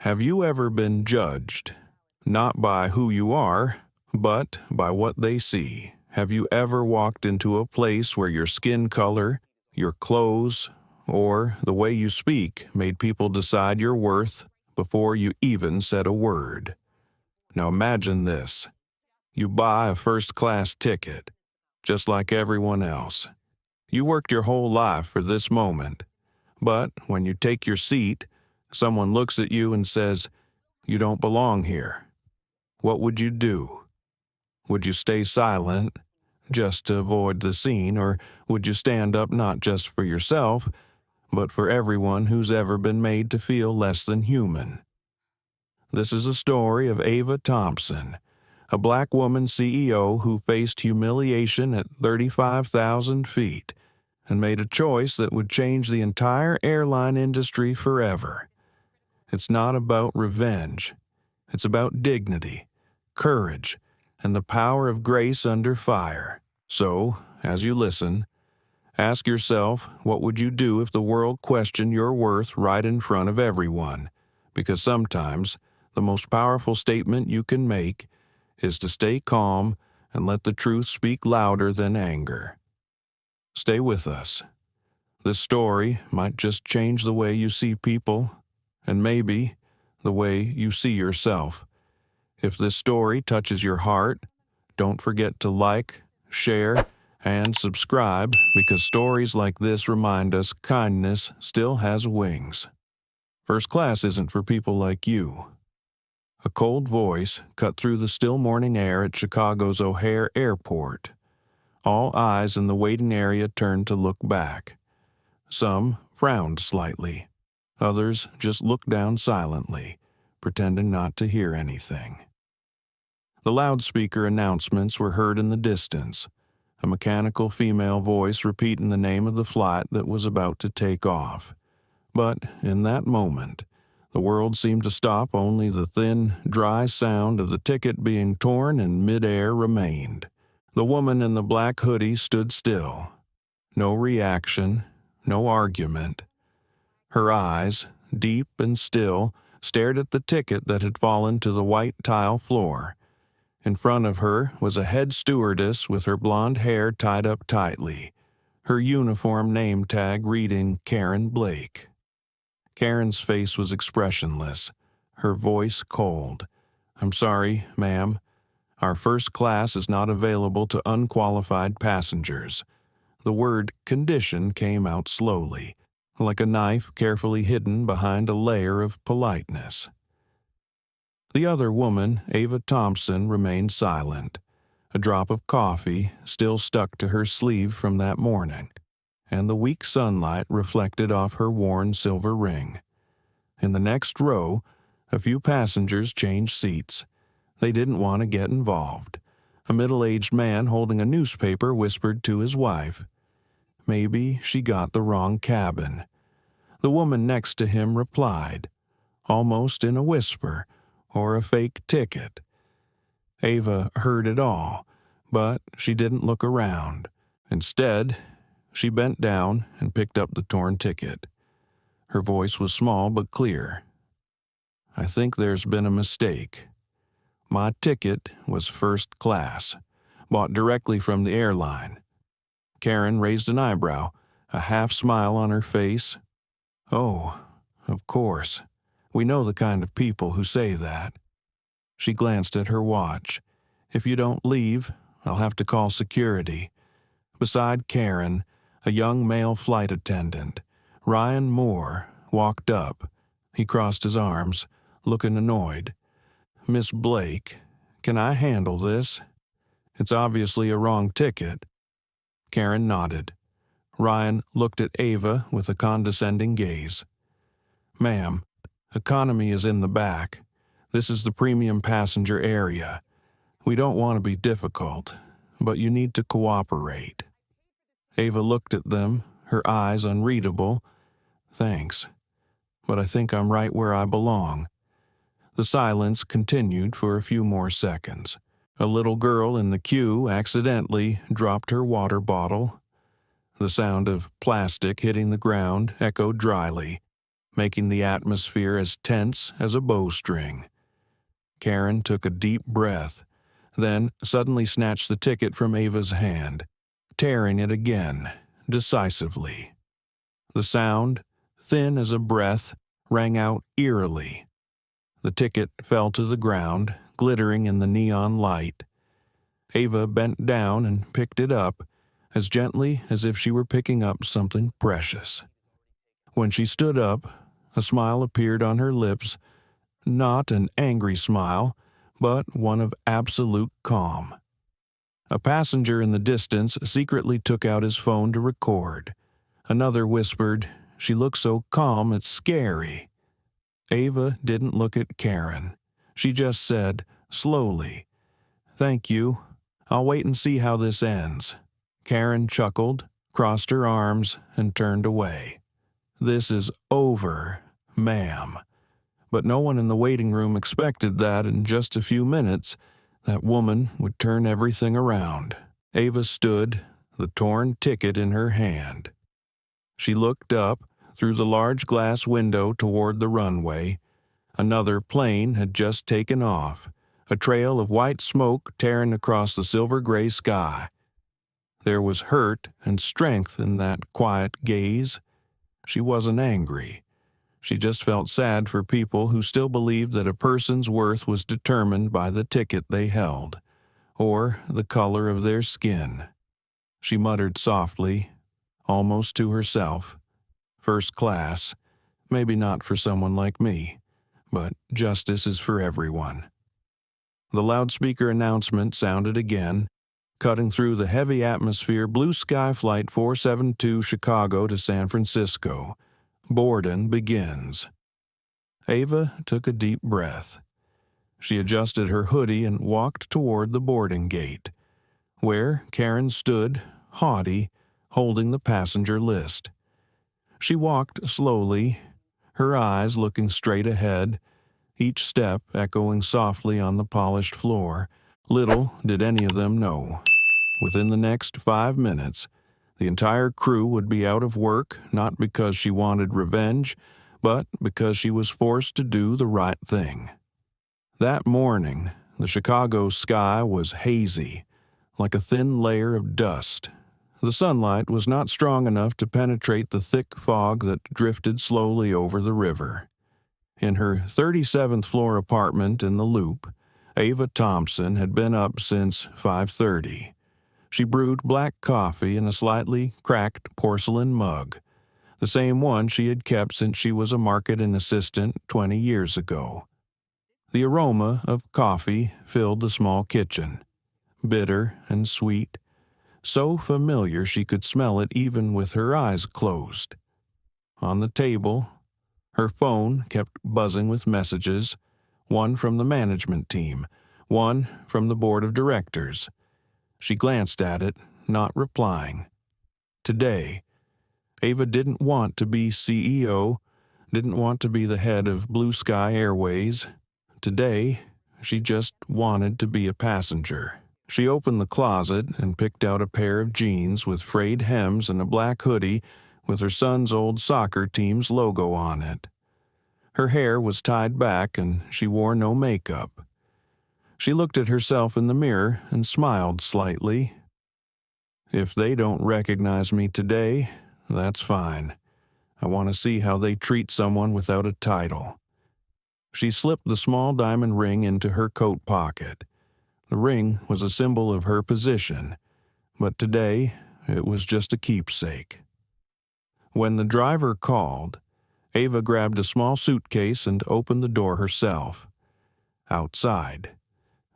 Have you ever been judged? Not by who you are, but by what they see. Have you ever walked into a place where your skin color, your clothes, or the way you speak made people decide your worth before you even said a word? Now imagine this. You buy a first-class ticket, just like everyone else. You worked your whole life for this moment, but when you take your seat, someone looks at you and says, "You don't belong here." What would you do? Would you stay silent just to avoid the scene, or would you stand up not just for yourself, but for everyone who's ever been made to feel less than human? This is a story of Ava Thompson, a black woman CEO who faced humiliation at 35,000 feet and made a choice that would change the entire airline industry forever. It's not about revenge. It's about dignity, courage, and the power of grace under fire. So, as you listen, ask yourself, what would you do if the world questioned your worth right in front of everyone? Because sometimes the most powerful statement you can make is to stay calm and let the truth speak louder than anger. Stay with us. This story might just change the way you see people, and maybe the way you see yourself. If this story touches your heart, don't forget to like, share, and subscribe, because stories like this remind us kindness still has wings. First class isn't for people like you. A cold voice cut through the still morning air at Chicago's O'Hare Airport. All eyes in the waiting area turned to look back. Some frowned slightly. Others just looked down silently, pretending not to hear anything. The loudspeaker announcements were heard in the distance, a mechanical female voice repeating the name of the flight that was about to take off. But in that moment, the world seemed to stop. Only the thin, dry sound of the ticket being torn in midair remained. The woman in the black hoodie stood still. No reaction, no argument. Her eyes, deep and still, stared at the ticket that had fallen to the white tile floor. In front of her was a head stewardess with her blonde hair tied up tightly, her uniform name tag reading Karen Blake. Karen's face was expressionless, her voice cold. "I'm sorry, ma'am. Our first class is not available to unqualified passengers." The word "condition" came out slowly, like a knife carefully hidden behind a layer of politeness. The other woman, Ava Thompson, remained silent, a drop of coffee still stuck to her sleeve from that morning, and the weak sunlight reflected off her worn silver ring. In the next row, a few passengers changed seats. They didn't want to get involved. A middle-aged man holding a newspaper whispered to his wife. Maybe she got the wrong cabin. The woman next to him replied, almost in a whisper, or a fake ticket. Ava heard it all, but she didn't look around. Instead, she bent down and picked up the torn ticket. Her voice was small but clear. "I think there's been a mistake. My ticket was first class, bought directly from the airline." Karen raised an eyebrow, a half smile on her face. "Oh, of course. We know the kind of people who say that." She glanced at her watch. "If you don't leave, I'll have to call security." Beside Karen, a young male flight attendant, Ryan Moore, walked up. He crossed his arms, looking annoyed. "Miss Blake, can I handle this? It's obviously a wrong ticket." Karen nodded. Ryan looked at Ava with a condescending gaze. "Ma'am, economy is in the back. This is the premium passenger area. We don't want to be difficult, but you need to cooperate." Ava looked at them, her eyes unreadable. "Thanks, but I think I'm right where I belong." The silence continued for a few more seconds. A little girl in the queue accidentally dropped her water bottle. The sound of plastic hitting the ground echoed dryly. making the atmosphere as tense as a bowstring. Karen took a deep breath, then suddenly snatched the ticket from Ava's hand, tearing it again, decisively. The sound, thin as a breath, rang out eerily. The ticket fell to the ground, glittering in the neon light. Ava bent down and picked it up, as gently as if she were picking up something precious. When she stood up, a smile appeared on her lips, not an angry smile, but one of absolute calm. A passenger in the distance secretly took out his phone to record. Another whispered, "She looks so calm, it's scary." Ava didn't look at Karen. She just said, slowly, "Thank you. I'll wait and see how this ends." Karen chuckled, crossed her arms, and turned away. "This is over, ma'am." But no one in the waiting room expected that in just a few minutes, that woman would turn everything around. Ava stood, the torn ticket in her hand. She looked up through the large glass window toward the runway. Another plane had just taken off, a trail of white smoke tearing across the silver-gray sky. There was hurt and strength in that quiet gaze. She wasn't angry. She just felt sad for people who still believed that a person's worth was determined by the ticket they held, or the color of their skin. She muttered softly, almost to herself, "First class, maybe not for someone like me, but justice is for everyone." The loudspeaker announcement sounded again, cutting through the heavy atmosphere. "Blue Sky Flight 472 Chicago to San Francisco. Boarding begins." Ava took a deep breath. She adjusted her hoodie and walked toward the boarding gate, where Karen stood, haughty, holding the passenger list. She walked slowly, her eyes looking straight ahead, each step echoing softly on the polished floor. Little did any of them know, within the next 5 minutes, the entire crew would be out of work, not because she wanted revenge, but because she was forced to do the right thing. That morning, the Chicago sky was hazy, like a thin layer of dust. The sunlight was not strong enough to penetrate the thick fog that drifted slowly over the river. In her 37th floor apartment in the Loop, Ava Thompson had been up since 5:30. She brewed black coffee in a slightly cracked porcelain mug, the same one she had kept since she was a marketing assistant 20 years ago. The aroma of coffee filled the small kitchen, bitter and sweet, so familiar she could smell it even with her eyes closed. On the table, her phone kept buzzing with messages, one from the management team, one from the board of directors. She glanced at it, not replying. Today, Ava didn't want to be CEO, didn't want to be the head of Blue Sky Airways. Today, she just wanted to be a passenger. She opened the closet and picked out a pair of jeans with frayed hems and a black hoodie with her son's old soccer team's logo on it. Her hair was tied back and she wore no makeup. She looked at herself in the mirror and smiled slightly. If they don't recognize me today, that's fine. I want to see how they treat someone without a title. She slipped the small diamond ring into her coat pocket. The ring was a symbol of her position, but today it was just a keepsake. When the driver called, Ava grabbed a small suitcase and opened the door herself. Outside,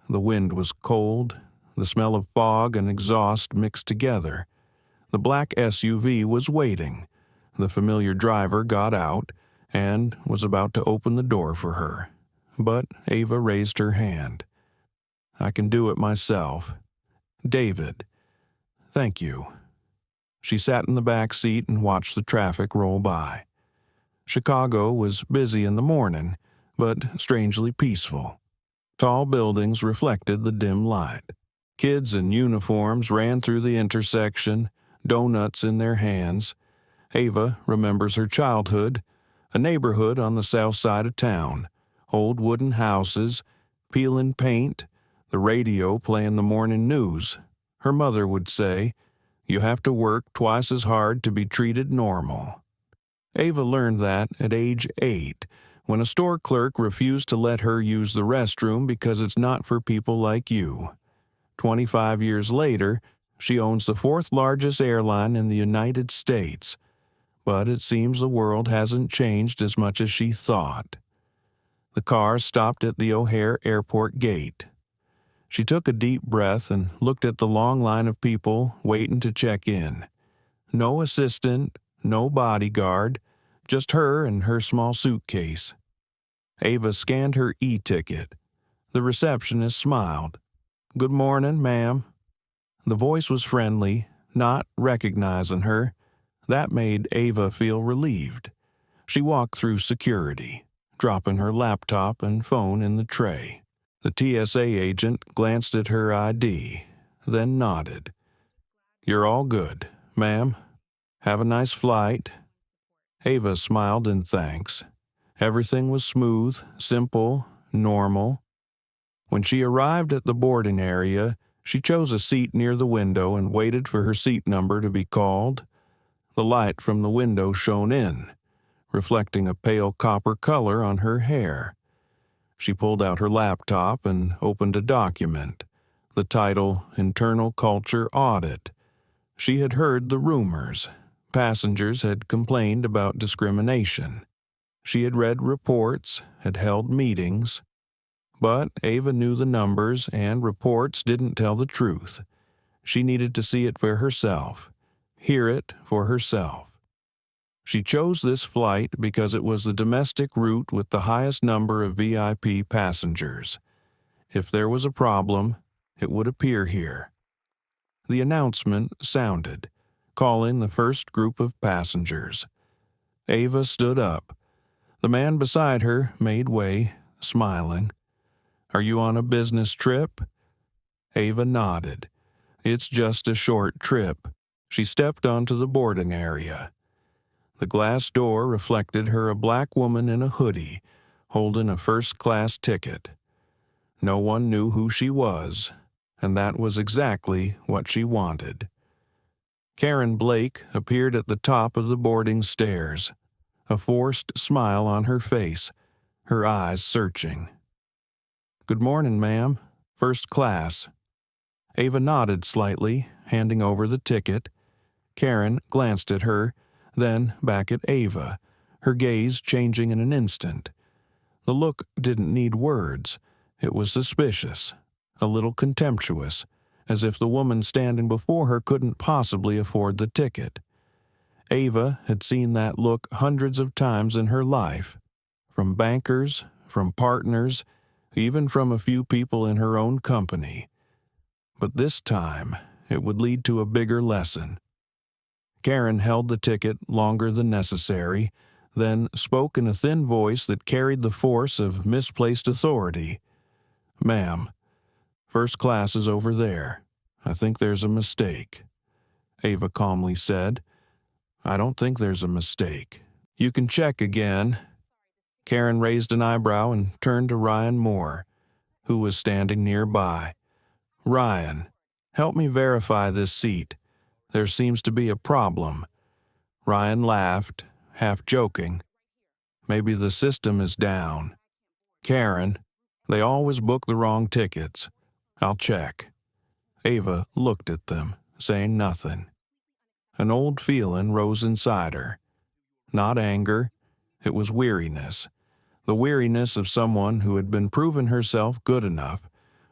the wind was cold, the smell of fog and exhaust mixed together. The black SUV was waiting. The familiar driver got out and was about to open the door for her. But Ava raised her hand. "I can do it myself. David, thank you." She sat in the back seat and watched the traffic roll by. Chicago was busy in the morning, but strangely peaceful. Tall buildings reflected the dim light. Kids in uniforms ran through the intersection, donuts in their hands. Ava remembers her childhood, A neighborhood on the south side of town. Old wooden houses, peeling paint, the radio playing the morning news. Her mother would say, "You have to work twice as hard to be treated normal." Ava learned that at age 8, when a store clerk refused to let her use the restroom because it's not for people like you. 25 years later, she owns the fourth largest airline in the United States. But it seems the world hasn't changed as much as she thought. The car stopped at the O'Hare Airport gate. She took a deep breath and looked at the long line of people waiting to check in. No assistant, no bodyguard, just her and her small suitcase. Ava scanned her e-ticket. The receptionist smiled. "Good morning, ma'am." The voice was friendly, not recognizing her. That made Ava feel relieved. She walked through security, dropping her laptop and phone in the tray. The TSA agent glanced at her ID, then nodded. "You're all good, ma'am. Have a nice flight." Ava smiled in thanks. Everything was smooth, simple, normal. When she arrived at the boarding area, she chose a seat near the window and waited for her seat number to be called. The light from the window shone in, reflecting a pale copper color on her hair. She pulled out her laptop and opened a document, the title Internal Culture Audit. She had heard the rumors. Passengers had complained about discrimination. She had read reports, had held meetings. But Ava knew the numbers, and reports didn't tell the truth. She needed to see it for herself, hear it for herself. She chose this flight because it was the domestic route with the highest number of VIP passengers. If there was a problem, it would appear here. The announcement sounded, calling the first group of passengers. Ava stood up. The man beside her made way, smiling. "Are you on a business trip?" Ava nodded. "It's just a short trip." She stepped onto the boarding area. The glass door reflected her a black woman in a hoodie, holding a first-class ticket. No one knew who she was, and that was exactly what she wanted. Karen Blake appeared at the top of the boarding stairs, a forced smile on her face, her eyes searching. "Good morning, ma'am. First class." Ava nodded slightly, handing over the ticket. Karen glanced at her, then back at Ava, her gaze changing in an instant. The look didn't need words. It was suspicious, a little contemptuous, as if the woman standing before her couldn't possibly afford the ticket. Ava had seen that look hundreds of times in her life, from bankers, from partners, even from a few people in her own company. But this time, it would lead to a bigger lesson. Karen held the ticket longer than necessary, then spoke in a thin voice that carried the force of misplaced authority. "Ma'am, first class is over there. I think there's a mistake." Ava calmly said, "I don't think there's a mistake. You can check again." Karen raised an eyebrow and turned to Ryan Moore, who was standing nearby. "Ryan, help me verify this seat. There seems to be a problem." Ryan laughed, half joking. "Maybe the system is down." "Karen, they always book the wrong tickets. I'll check." Ava looked at them, saying nothing. An old feeling rose inside her. Not anger, it was weariness. The weariness of someone who had been proving herself good enough,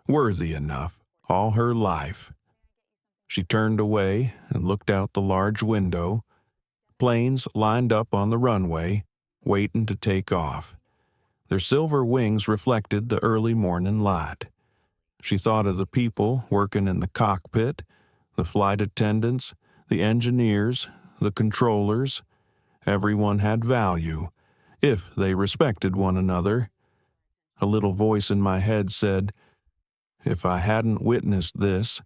worthy enough, all her life. She turned away and looked out the large window. Planes lined up on the runway, waiting to take off. Their silver wings reflected the early morning light. She thought of the people working in the cockpit, the flight attendants, the engineers, the controllers. Everyone had value, if they respected one another. A little voice in my head said, "If I hadn't witnessed this,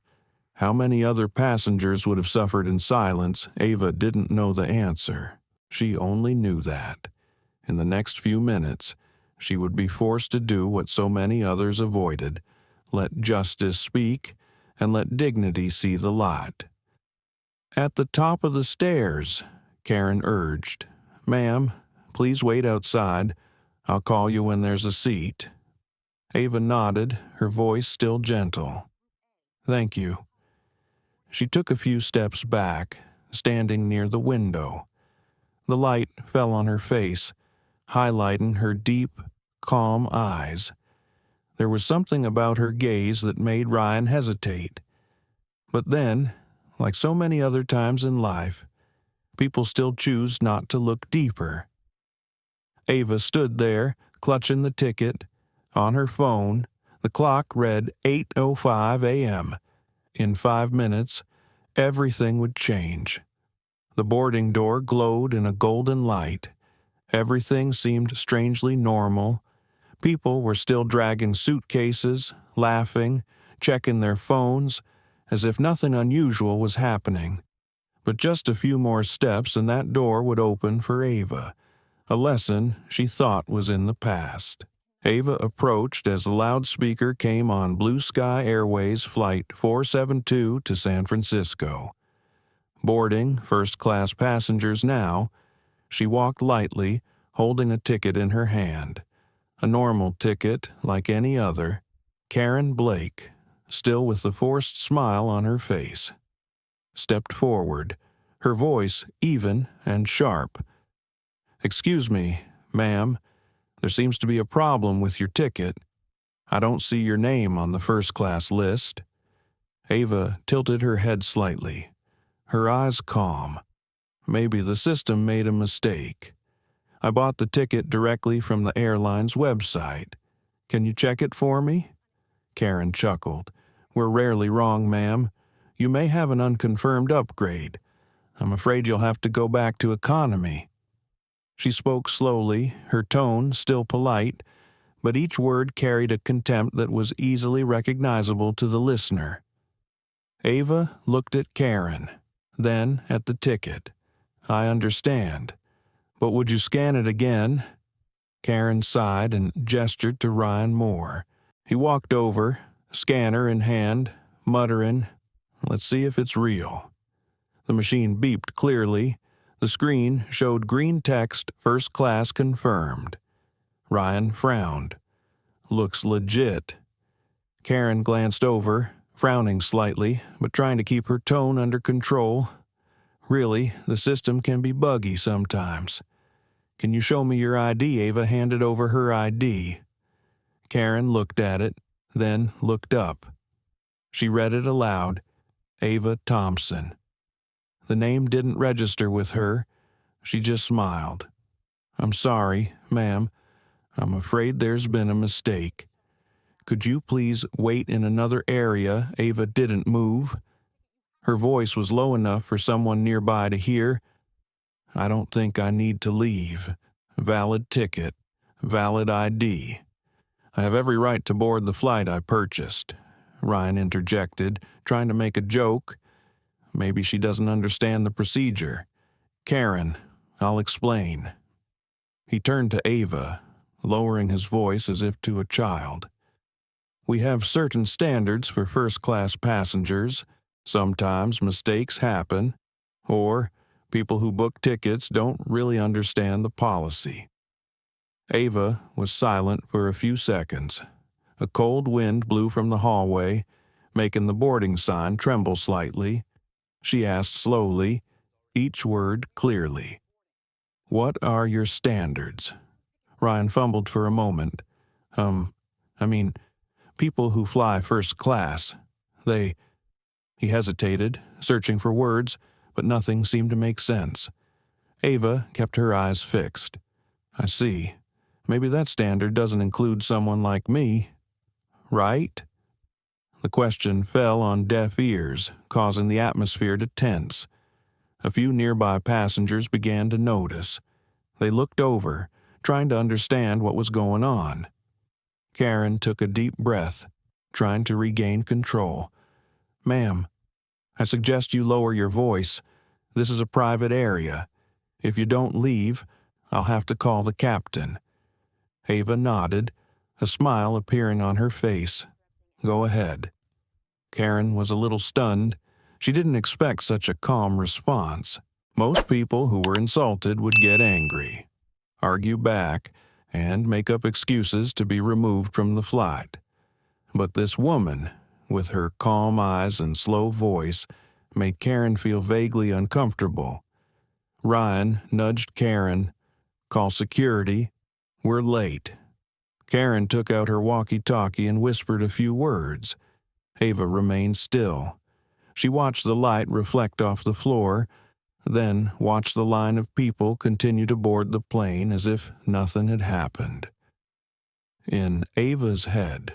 how many other passengers would have suffered in silence?" Ava didn't know the answer. She only knew that. In the next few minutes, she would be forced to do what so many others avoided: let justice speak and let dignity see the light. "At the top of the stairs," Karen urged. "Ma'am, please wait outside. I'll call you when there's a seat." Ava nodded, her voice still gentle. "Thank you." She took a few steps back, standing near the window. The light fell on her face, highlighting her deep, calm eyes. There was something about her gaze that made Ryan hesitate. But then, like so many other times in life, people still choose not to look deeper. Ava stood there, clutching the ticket. On her phone, the clock read 8:05 a.m. In 5 minutes, everything would change. The boarding door glowed in a golden light. Everything seemed strangely normal. People were still dragging suitcases, laughing, checking their phones, as if nothing unusual was happening. But just a few more steps and that door would open for Ava, a lesson she thought was in the past. Ava approached as the loudspeaker came on Blue Sky Airways Flight 472 to San Francisco. Boarding first-class passengers now, she walked lightly, holding a ticket in her hand. A normal ticket, like any other. Karen Blake, still with the forced smile on her face, stepped forward, her voice even and sharp. "Excuse me, ma'am. There seems to be a problem with your ticket. I don't see your name on the first-class list." Ava tilted her head slightly, her eyes calm. "Maybe the system made a mistake. I bought the ticket directly from the airline's website. Can you check it for me?" Karen chuckled. "We're rarely wrong, ma'am. You may have an unconfirmed upgrade. I'm afraid you'll have to go back to economy." She spoke slowly, her tone still polite, but each word carried a contempt that was easily recognizable to the listener. Ava looked at Karen, then at the ticket. "I understand. But would you scan it again?" Karen sighed and gestured to Ryan Moore. He walked over, scanner in hand, muttering, "Let's see if it's real." The machine beeped clearly. The screen showed green text, "First class confirmed." Ryan frowned. "Looks legit." Karen glanced over, frowning slightly, but trying to keep her tone under control. "Really, the system can be buggy sometimes. Can you show me your ID?" Ava handed over her ID. Karen looked at it, then looked up. She read it aloud. Ava Thompson. The name didn't register with her. She just smiled. "I'm sorry, ma'am. I'm afraid there's been a mistake. Could you please wait in another area?" Ava didn't move. Her voice was low enough for someone nearby to hear. "I don't think I need to leave. Valid ticket. Valid ID. I have every right to board the flight I purchased." Ryan interjected, trying to make a joke. Maybe she doesn't understand the procedure. "Karen, I'll explain." He turned to Ava, lowering his voice as if to a child. "We have certain standards for first-class passengers. Sometimes mistakes happen, or people who book tickets don't really understand the policy." Ava was silent for a few seconds. A cold wind blew from the hallway, making the boarding sign tremble slightly. She asked slowly, each word clearly, "What are your standards?" Ryan fumbled for a moment. People who fly first class, they..." He hesitated, searching for words, but nothing seemed to make sense. Ava kept her eyes fixed. "I see. Maybe that standard doesn't include someone like me. Right?" The question fell on deaf ears, causing the atmosphere to tense. A few nearby passengers began to notice. They looked over, trying to understand what was going on. Karen took a deep breath, trying to regain control. "Ma'am, I suggest you lower your voice. This is a private area. If you don't leave, I'll have to call the captain. Ava nodded, a smile appearing on her face. Go ahead. Karen was a little stunned. She didn't expect such a calm response. Most people who were insulted would get angry, argue back, and make up excuses to be removed from the flight. But this woman, with her calm eyes and slow voice, made Karen feel vaguely uncomfortable. Ryan nudged Karen. Call security. We're late. Karen took out her walkie-talkie and whispered a few words. Ava remained still. She watched the light reflect off the floor, then watched the line of people continue to board the plane as if nothing had happened. In Ava's head,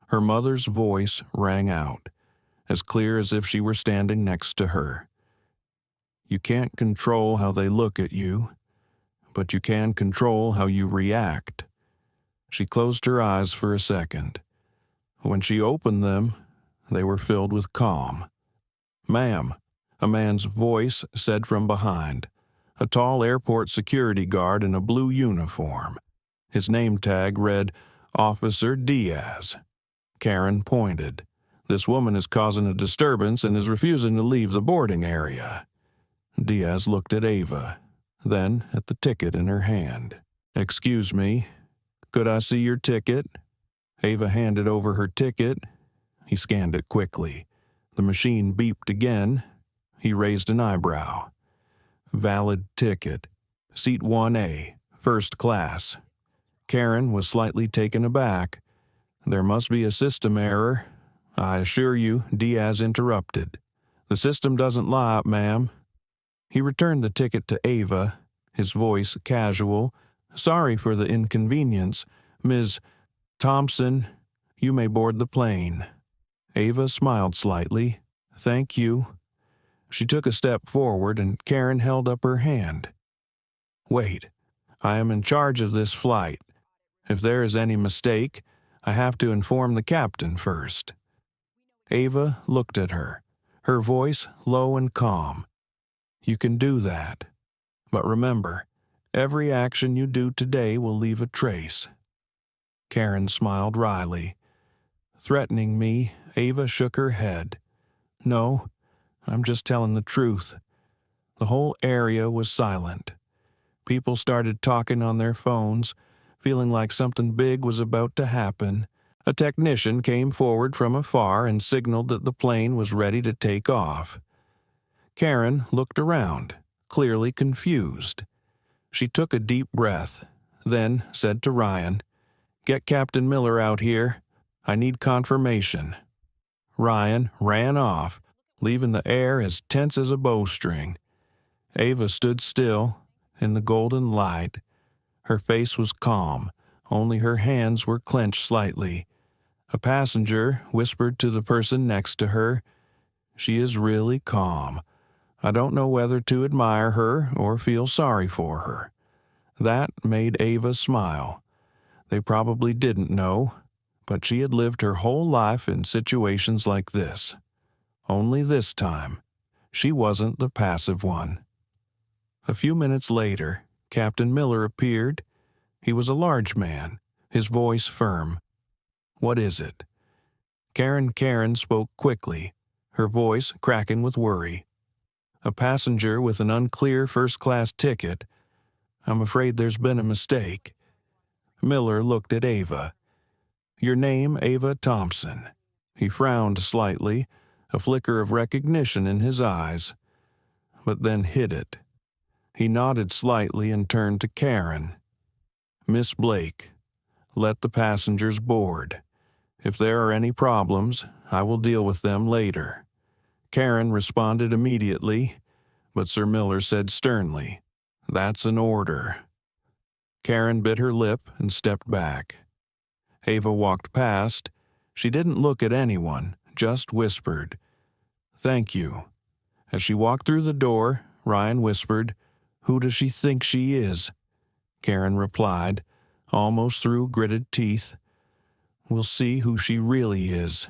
her mother's voice rang out, as clear as if she were standing next to her. You can't control how they look at you, but you can control how you react. She closed her eyes for a second. When she opened them, they were filled with calm. Ma'am, a man's voice said from behind, a tall airport security guard in a blue uniform. His name tag read, Officer Diaz. Karen pointed. This woman is causing a disturbance and is refusing to leave the boarding area. Diaz looked at Ava, then at the ticket in her hand. Excuse me, could I see your ticket? Ava handed over her ticket. He scanned it quickly. The machine beeped again. He raised an eyebrow. Valid ticket. Seat 1A, first class. Karen was slightly taken aback. There must be a system error. I assure you, Diaz interrupted. The system doesn't lie, ma'am. He returned the ticket to Ava, his voice casual. Sorry for the inconvenience. Ms. Thompson, you may board the plane. Ava smiled slightly. Thank you. She took a step forward and Karen held up her hand. Wait, I am in charge of this flight. If there is any mistake, I have to inform the captain first. Ava looked at her, her voice low and calm. You can do that. But remember, every action you do today will leave a trace. Karen smiled wryly. Threatening me, Ava shook her head. No, I'm just telling the truth. The whole area was silent. People started talking on their phones, feeling like something big was about to happen. A technician came forward from afar and signaled that the plane was ready to take off. Karen looked around, clearly confused. She took a deep breath, then said to Ryan, Get Captain Miller out here. I need confirmation. Ryan ran off, leaving the air as tense as a bowstring. Ava stood still, in the golden light. Her face was calm, only her hands were clenched slightly. A passenger whispered to the person next to her, She is really calm. I don't know whether to admire her or feel sorry for her. That made Ava smile. They probably didn't know, but she had lived her whole life in situations like this. Only this time, she wasn't the passive one. A few minutes later, Captain Miller appeared. He was a large man, his voice firm. What is it? Karen spoke quickly, her voice cracking with worry. A passenger with an unclear first-class ticket. I'm afraid there's been a mistake. Miller looked at Ava. Your name, Ava Thompson. He frowned slightly, a flicker of recognition in his eyes, but then hid it. He nodded slightly and turned to Karen. Miss Blake, let the passengers board. If there are any problems, I will deal with them later. Karen responded immediately, but Sir Miller said sternly, That's an order. Karen bit her lip and stepped back. Ava walked past. She didn't look at anyone, just whispered, Thank you. As she walked through the door, Ryan whispered, Who does she think she is? Karen replied, almost through gritted teeth, We'll see who she really is.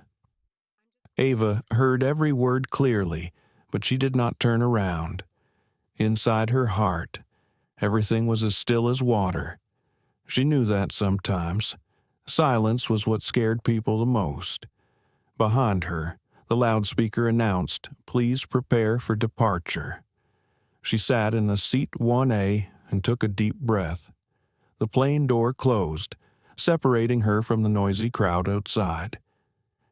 Ava heard every word clearly, but she did not turn around. Inside her heart, Everything was as still as water. She knew that sometimes. Silence was what scared people the most. Behind her, the loudspeaker announced, "Please prepare for departure." She sat in a seat 1A and took a deep breath. The plane door closed, separating her from the noisy crowd outside.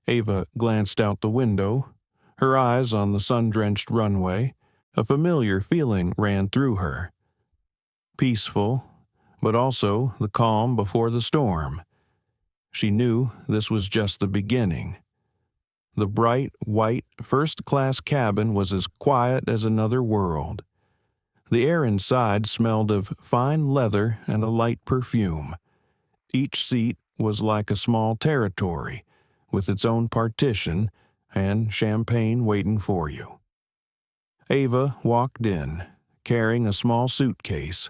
Ava glanced out the window, her eyes on the sun-drenched runway. A familiar feeling ran through her. Peaceful, but also the calm before the storm. She knew this was just the beginning. The bright, white, first-class cabin was as quiet as another world. The air inside smelled of fine leather and a light perfume. Each seat was like a small territory, with its own partition and champagne waiting for you. Ava walked in, carrying a small suitcase.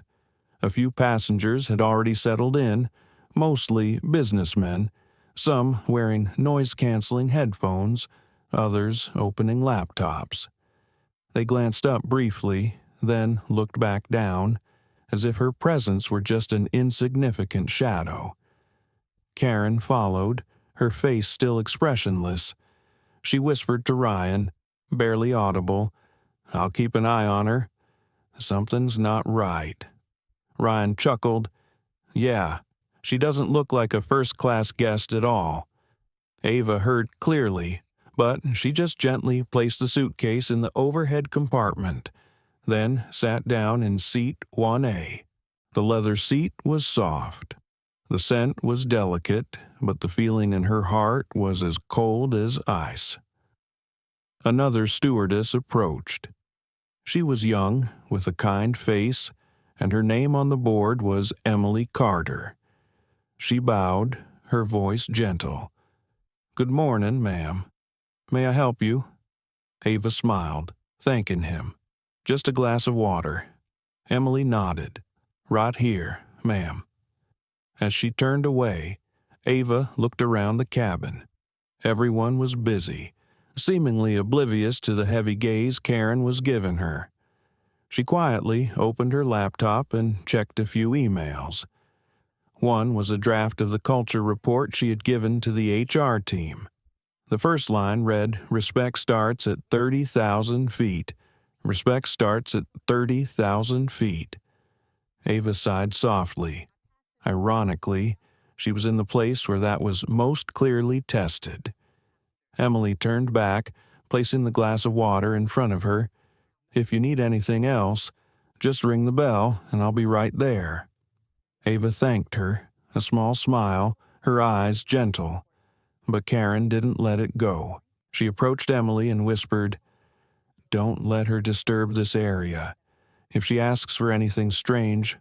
A few passengers had already settled in, mostly businessmen, some wearing noise-canceling headphones, others opening laptops. They glanced up briefly, then looked back down, as if her presence were just an insignificant shadow. Karen followed, her face still expressionless. She whispered to Ryan, barely audible, "I'll keep an eye on her. Something's not right." Ryan chuckled, "Yeah, she doesn't look like a first-class guest at all." Ava heard clearly, but she just gently placed the suitcase in the overhead compartment, then sat down in seat 1A. The leather seat was soft. The scent was delicate, but the feeling in her heart was as cold as ice. Another stewardess approached. She was young, with a kind face, and her name on the board was Emily Carter. She bowed, her voice gentle. "Good morning, ma'am. May I help you?" Ava smiled, thanking him. "Just a glass of water." Emily nodded. "Right here, ma'am." As she turned away, Ava looked around the cabin. Everyone was busy, seemingly oblivious to the heavy gaze Karen was giving her. She quietly opened her laptop and checked a few emails. One was a draft of the culture report she had given to the HR team. The first line read, "Respect starts at 30,000 feet. Respect starts at 30,000 feet." Ava sighed softly. Ironically, she was in the place where that was most clearly tested. Emily turned back, placing the glass of water in front of her. "If you need anything else, just ring the bell and I'll be right there." Ava thanked her, a small smile, her eyes gentle. But Karen didn't let it go. She approached Emily and whispered, "Don't let her disturb this area. If she asks for anything strange,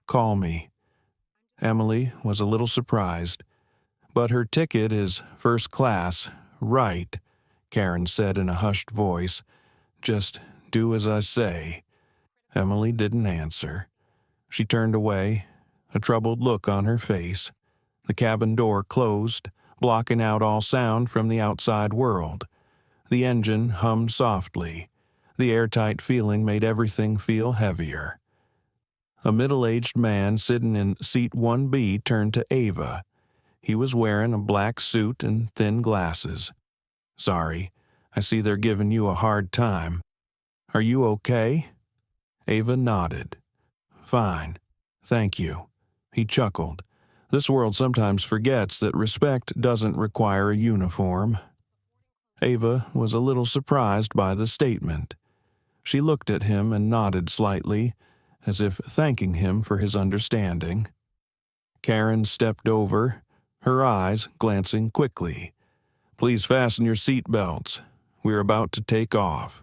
call me." Emily was a little surprised. "But her ticket is first class, right?" Karen said in a hushed voice. "Just do as I say." Emily didn't answer. She turned away, a troubled look on her face. The cabin door closed, blocking out all sound from the outside world. The engine hummed softly. The airtight feeling made everything feel heavier. A middle-aged man sitting in seat 1B turned to Ava. He was wearing a black suit and thin glasses. "Sorry, I see they're giving you a hard time. Are you okay?" Ava nodded. "Fine, thank you." He chuckled. This world sometimes forgets that respect doesn't require a uniform. Ava was a little surprised by the statement. She looked at him and nodded slightly, as if thanking him for his understanding. Karen stepped over, her eyes glancing quickly. "Please fasten your seat belts. We're about to take off."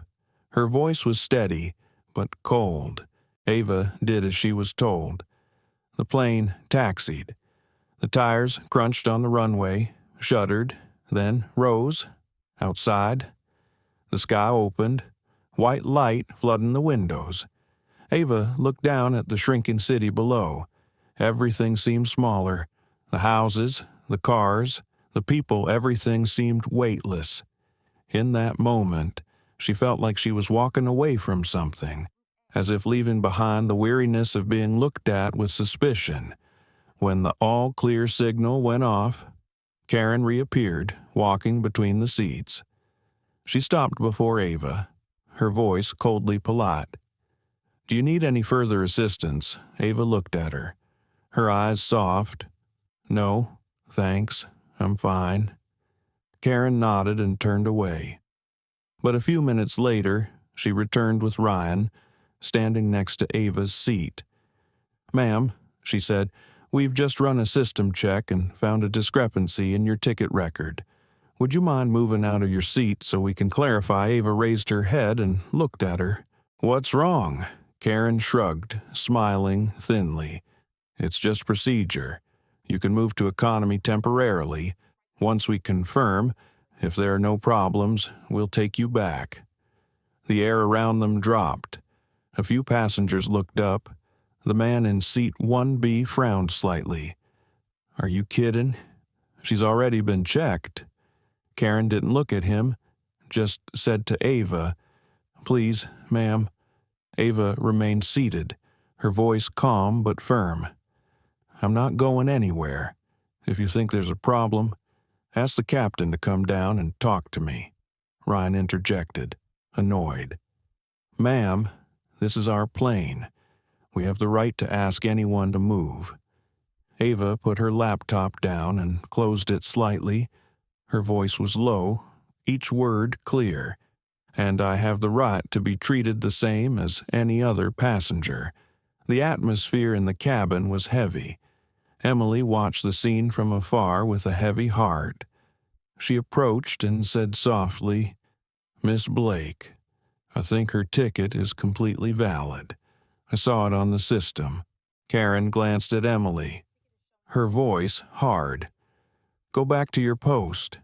Her voice was steady, but cold. Ava did as she was told. The plane taxied. The tires crunched on the runway, shuddered, then rose. Outside, the sky opened, white light flooding the windows. Ava looked down at the shrinking city below. Everything seemed smaller. The houses, the cars, the people, everything seemed weightless. In that moment, she felt like she was walking away from something, as if leaving behind the weariness of being looked at with suspicion. When the all-clear signal went off, Karen reappeared, walking between the seats. She stopped before Ava, her voice coldly polite. "Do you need any further assistance?" Ava looked at her, her eyes soft. "No, thanks, I'm fine." Karen nodded and turned away. But a few minutes later, she returned with Ryan, standing next to Ava's seat. "Ma'am," she said, "we've just run a system check and found a discrepancy in your ticket record. Would you mind moving out of your seat so we can clarify?" Ava raised her head and looked at her. "What's wrong?" Karen shrugged, smiling thinly. "It's just procedure. You can move to economy temporarily. Once we confirm, if there are no problems, we'll take you back." The air around them dropped. A few passengers looked up. The man in seat 1B frowned slightly. "Are you kidding? She's already been checked." Karen didn't look at him, just said to Ava, "Please, ma'am." Ava remained seated, her voice calm but firm. "I'm not going anywhere. If you think there's a problem, ask the captain to come down and talk to me." Ryan interjected, annoyed. "Ma'am, this is our plane. We have the right to ask anyone to move." Ava put her laptop down and closed it slightly. Her voice was low, each word clear. "And I have the right to be treated the same as any other passenger." The atmosphere in the cabin was heavy. Emily watched the scene from afar with a heavy heart. She approached and said softly, "Miss Blake, I think her ticket is completely valid. I saw it on the system." Karen glanced at Emily, her voice hard. "Go back to your post.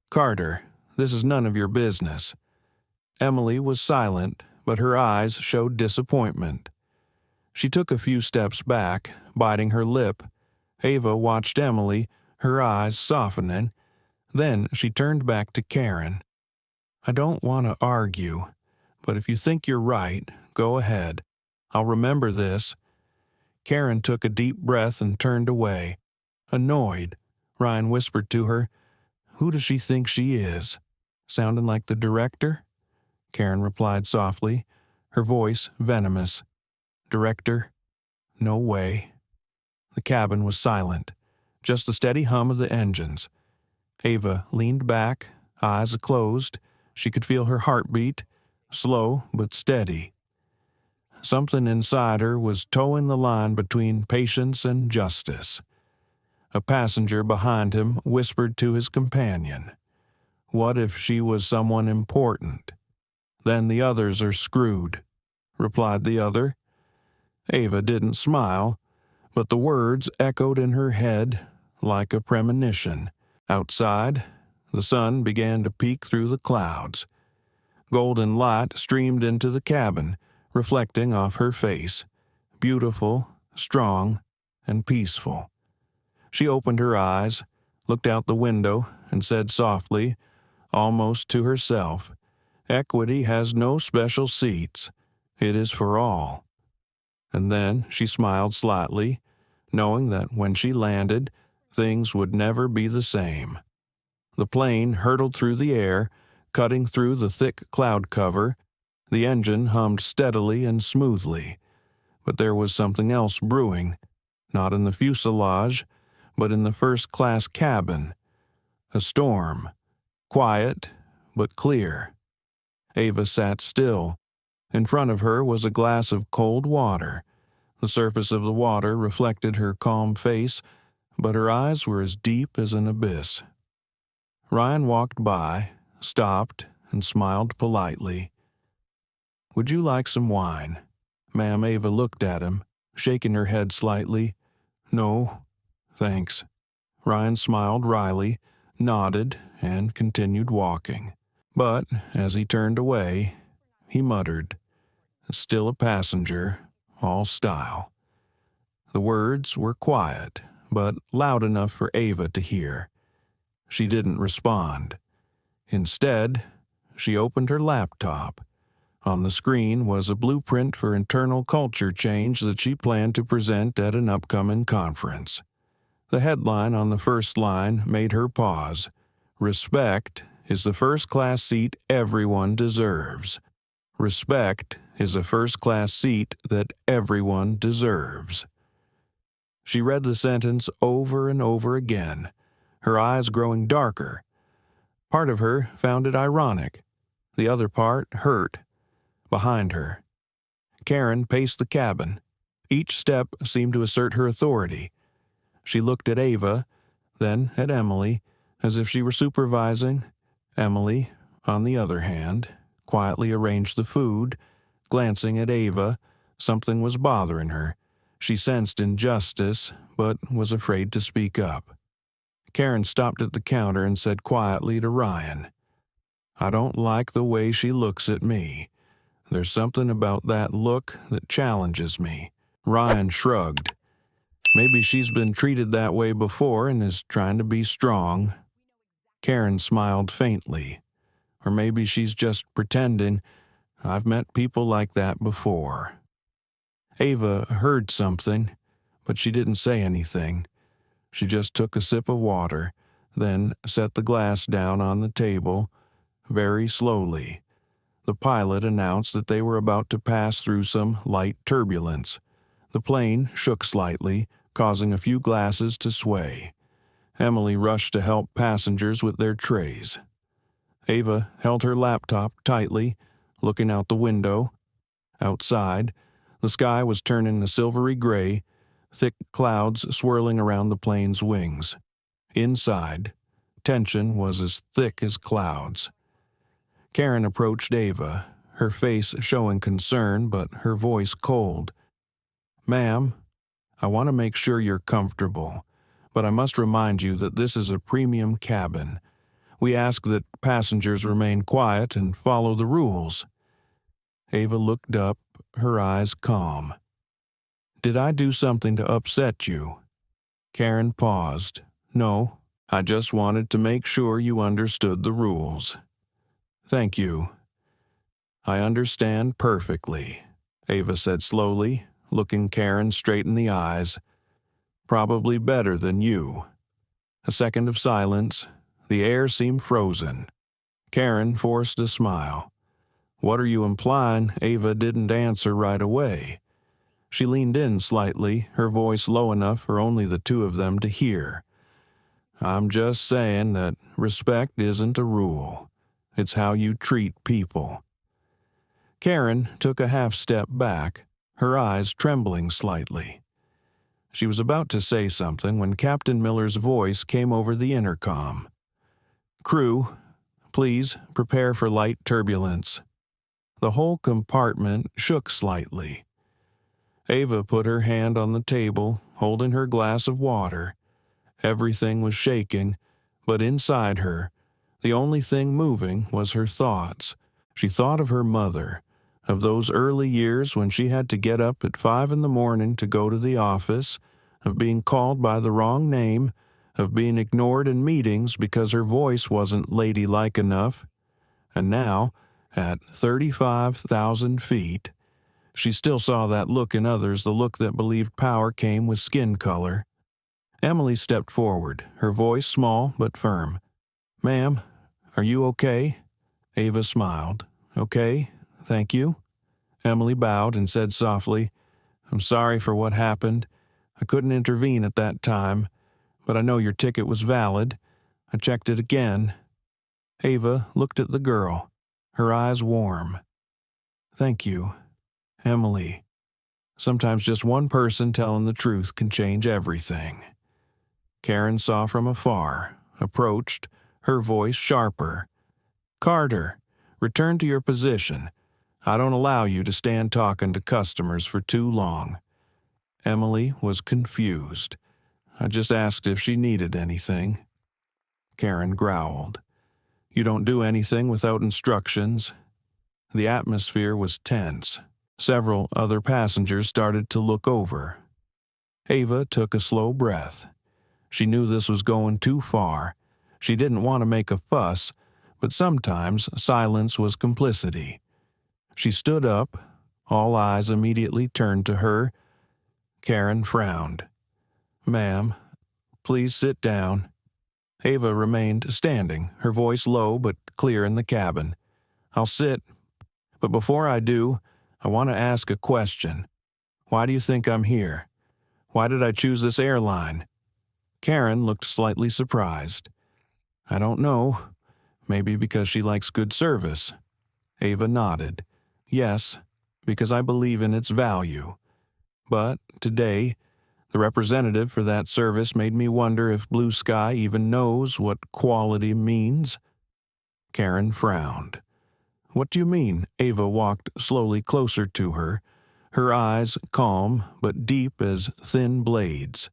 Carter, this is none of your business." Emily was silent, but her eyes showed disappointment. She took a few steps back, biting her lip. Ava watched Emily, her eyes softening. Then she turned back to Karen. "I don't want to argue, but if you think you're right, go ahead. I'll remember this." Karen took a deep breath and turned away. Annoyed, Ryan whispered to her, "Who does she think she is? Sounding like the director?" Karen replied softly, her voice venomous. "Director? No way." The cabin was silent, just the steady hum of the engines. Ava leaned back, eyes closed. She could feel her heartbeat, slow but steady. Something inside her was towing the line between patience and justice. A passenger behind him whispered to his companion, "What if she was someone important?" "Then the others are screwed," replied the other. Ava didn't smile, but the words echoed in her head like a premonition. Outside, the sun began to peek through the clouds. Golden light streamed into the cabin, reflecting off her face, beautiful, strong, and peaceful. She opened her eyes, looked out the window, and said softly, almost to herself, "Equity has no special seats. It is for all." And then she smiled slightly, knowing that when she landed, things would never be the same. The plane hurtled through the air, cutting through the thick cloud cover. The engine hummed steadily and smoothly. But there was something else brewing, not in the fuselage, but in the first-class cabin. A storm, quiet but clear. Ava sat still. In front of her was a glass of cold water. The surface of the water reflected her calm face, but her eyes were as deep as an abyss. Ryan walked by, stopped, and smiled politely. "Would you like some wine?" Ma'am Ava looked at him, shaking her head slightly. "No, thanks." Ryan smiled wryly, nodded, and continued walking. But as he turned away, he muttered, "Still a passenger, all style." The words were quiet, but loud enough for Ava to hear. She didn't respond. Instead, she opened her laptop. On the screen was a blueprint for internal culture change that she planned to present at an upcoming conference. The headline on the first line made her pause. Respect is the first-class seat everyone deserves. Respect is a first-class seat that everyone deserves. She read the sentence over and over again, her eyes growing darker. Part of her found it ironic. The other part hurt. Behind her, Karen paced the cabin. Each step seemed to assert her authority. She looked at Ava, then at Emily, as if she were supervising. Emily, on the other hand, quietly arranged the food. Glancing at Ava, something was bothering her. She sensed injustice, but was afraid to speak up. Karen stopped at the counter and said quietly to Ryan, "I don't like the way she looks at me. There's something about that look that challenges me." Ryan shrugged. Maybe she's been treated that way before and is trying to be strong. Karen smiled faintly. Or maybe she's just pretending. I've met people like that before. Ava heard something, but she didn't say anything. She just took a sip of water, then set the glass down on the table, very slowly. The pilot announced that they were about to pass through some light turbulence. The plane shook slightly, causing a few glasses to sway. Emily rushed to help passengers with their trays. Ava held her laptop tightly, looking out the window. Outside, the sky was turning a silvery gray, thick clouds swirling around the plane's wings. Inside, tension was as thick as clouds. Karen approached Ava, her face showing concern but her voice cold. "Ma'am, I want to make sure you're comfortable, but I must remind you that this is a premium cabin. We ask that passengers remain quiet and follow the rules." Ava looked up, her eyes calm. "Did I do something to upset you?" Karen paused. "No, I just wanted to make sure you understood the rules." "Thank you." "I understand perfectly," Ava said slowly, looking Karen straight in the eyes. "Probably better than you." A second of silence. The air seemed frozen. Karen forced a smile. "What are you implying?" Ava didn't answer right away. She leaned in slightly, her voice low enough for only the two of them to hear. "I'm just saying that respect isn't a rule. It's how you treat people." Karen took a half step back, her eyes trembling slightly. She was about to say something when Captain Miller's voice came over the intercom. "Crew, please prepare for light turbulence." The whole compartment shook slightly. Ava put her hand on the table, holding her glass of water. Everything was shaking, but inside her, the only thing moving was her thoughts. She thought of her mother, of those early years when she had to get up at 5 a.m. to go to the office, of being called by the wrong name, of being ignored in meetings because her voice wasn't ladylike enough. And now, at 35,000 feet, she still saw that look in others, the look that believed power came with skin color. Emily stepped forward, her voice small but firm. "Ma'am, are you okay?" Ava smiled. "Okay, thank you." Emily bowed and said softly, "I'm sorry for what happened. I couldn't intervene at that time, but I know your ticket was valid. I checked it again." Ava looked at the girl, her eyes warm. "Thank you, Emily. Sometimes just one person telling the truth can change everything." Karen saw from afar, approached, her voice sharper. "Carter, return to your position. I don't allow you to stand talking to customers for too long." Emily was confused. "I just asked if she needed anything." Karen growled. "You don't do anything without instructions." The atmosphere was tense. Several other passengers started to look over. Ava took a slow breath. She knew this was going too far. She didn't want to make a fuss, but sometimes silence was complicity. She stood up. All eyes immediately turned to her. Karen frowned. "Ma'am, please sit down." Ava remained standing, her voice low but clear in the cabin. "I'll sit, but before I do, I want to ask a question. Why do you think I'm here? Why did I choose this airline?" Karen looked slightly surprised. "I don't know. Maybe because she likes good service." Ava nodded. "Yes, because I believe in its value. But today, the representative for that service made me wonder if Blue Sky even knows what quality means." Karen frowned. "What do you mean?" Ava walked slowly closer to her, her eyes calm but deep as thin blades.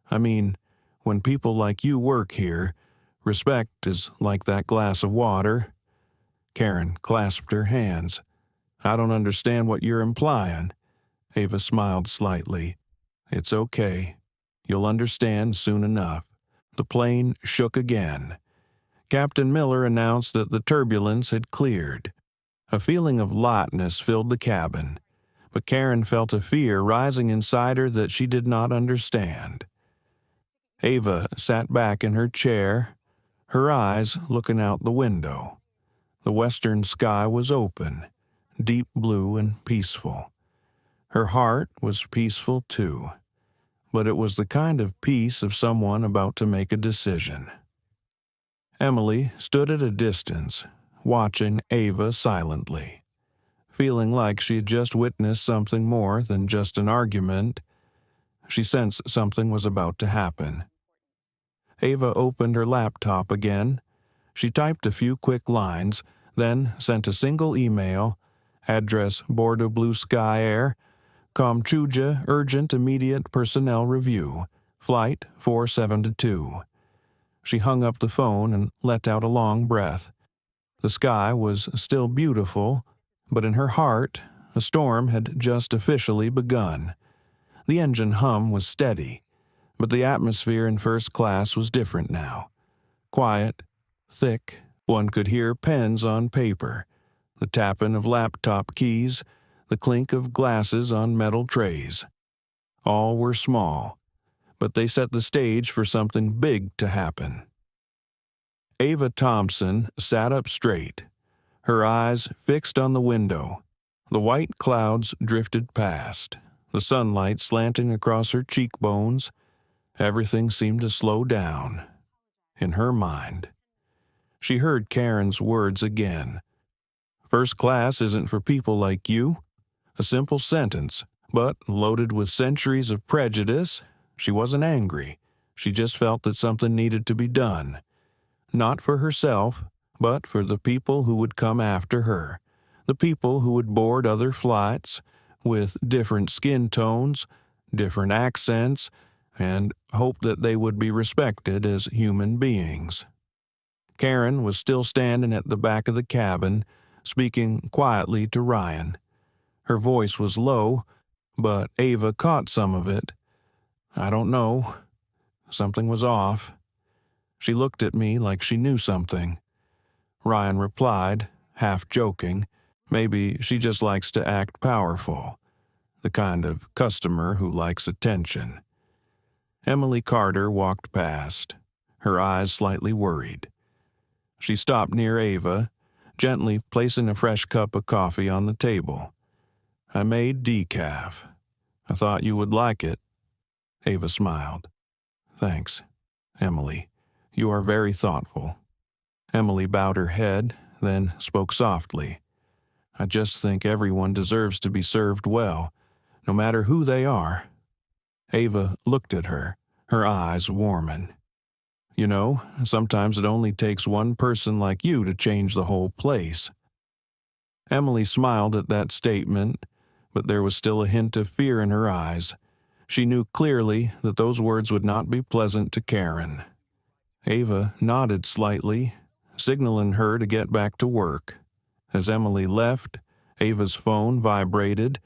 "I mean, when people like you work here, respect is like that glass of water." Karen clasped her hands. "I don't understand what you're implying." Ava smiled slightly. "It's okay. You'll understand soon enough." The plane shook again. Captain Miller announced that the turbulence had cleared. A feeling of lightness filled the cabin, but Karen felt a fear rising inside her that she did not understand. Ava sat back in her chair, her eyes looking out the window. The western sky was open, deep blue and peaceful. Her heart was peaceful too, but it was the kind of peace of someone about to make a decision. Emily stood at a distance, watching Ava silently. Feeling like she had just witnessed something more than just an argument, she sensed something was about to happen. Ava opened her laptop again. She typed a few quick lines, then sent a single email, address Bordeaux Blue Sky Air, Kamchuja Urgent Immediate Personnel Review, Flight 472. She hung up the phone and let out a long breath. The sky was still beautiful, but in her heart, a storm had just officially begun. The engine hum was steady, but the atmosphere in first class was different now. Quiet, thick, one could hear pens on paper, the tapping of laptop keys, the clink of glasses on metal trays. All were small, but they set the stage for something big to happen. Ava Thompson sat up straight, her eyes fixed on the window. The white clouds drifted past, the sunlight slanting across her cheekbones. Everything seemed to slow down. In her mind, she heard Karen's words again. "First class isn't for people like you." A simple sentence, but loaded with centuries of prejudice. She wasn't angry. She just felt that something needed to be done. Not for herself, but for the people who would come after her. The people who would board other flights with different skin tones, different accents, and hope that they would be respected as human beings. Karen was still standing at the back of the cabin, speaking quietly to Ryan. Her voice was low, but Ava caught some of it. "I don't know. Something was off." She looked at me like she knew something. Ryan replied, half joking, "Maybe she just likes to act powerful. The kind of customer who likes attention." Emily Carter walked past, her eyes slightly worried. She stopped near Ava, gently placing a fresh cup of coffee on the table. "I made decaf. I thought you would like it." Ava smiled. "Thanks, Emily. You are very thoughtful." Emily bowed her head, then spoke softly. "I just think everyone deserves to be served well, no matter who they are." Ava looked at her, her eyes warming. "You know, sometimes it only takes one person like you to change the whole place." Emily smiled at that statement, but there was still a hint of fear in her eyes. She knew clearly that those words would not be pleasant to Karen. Ava nodded slightly, signaling her to get back to work. As Emily left, Ava's phone vibrated.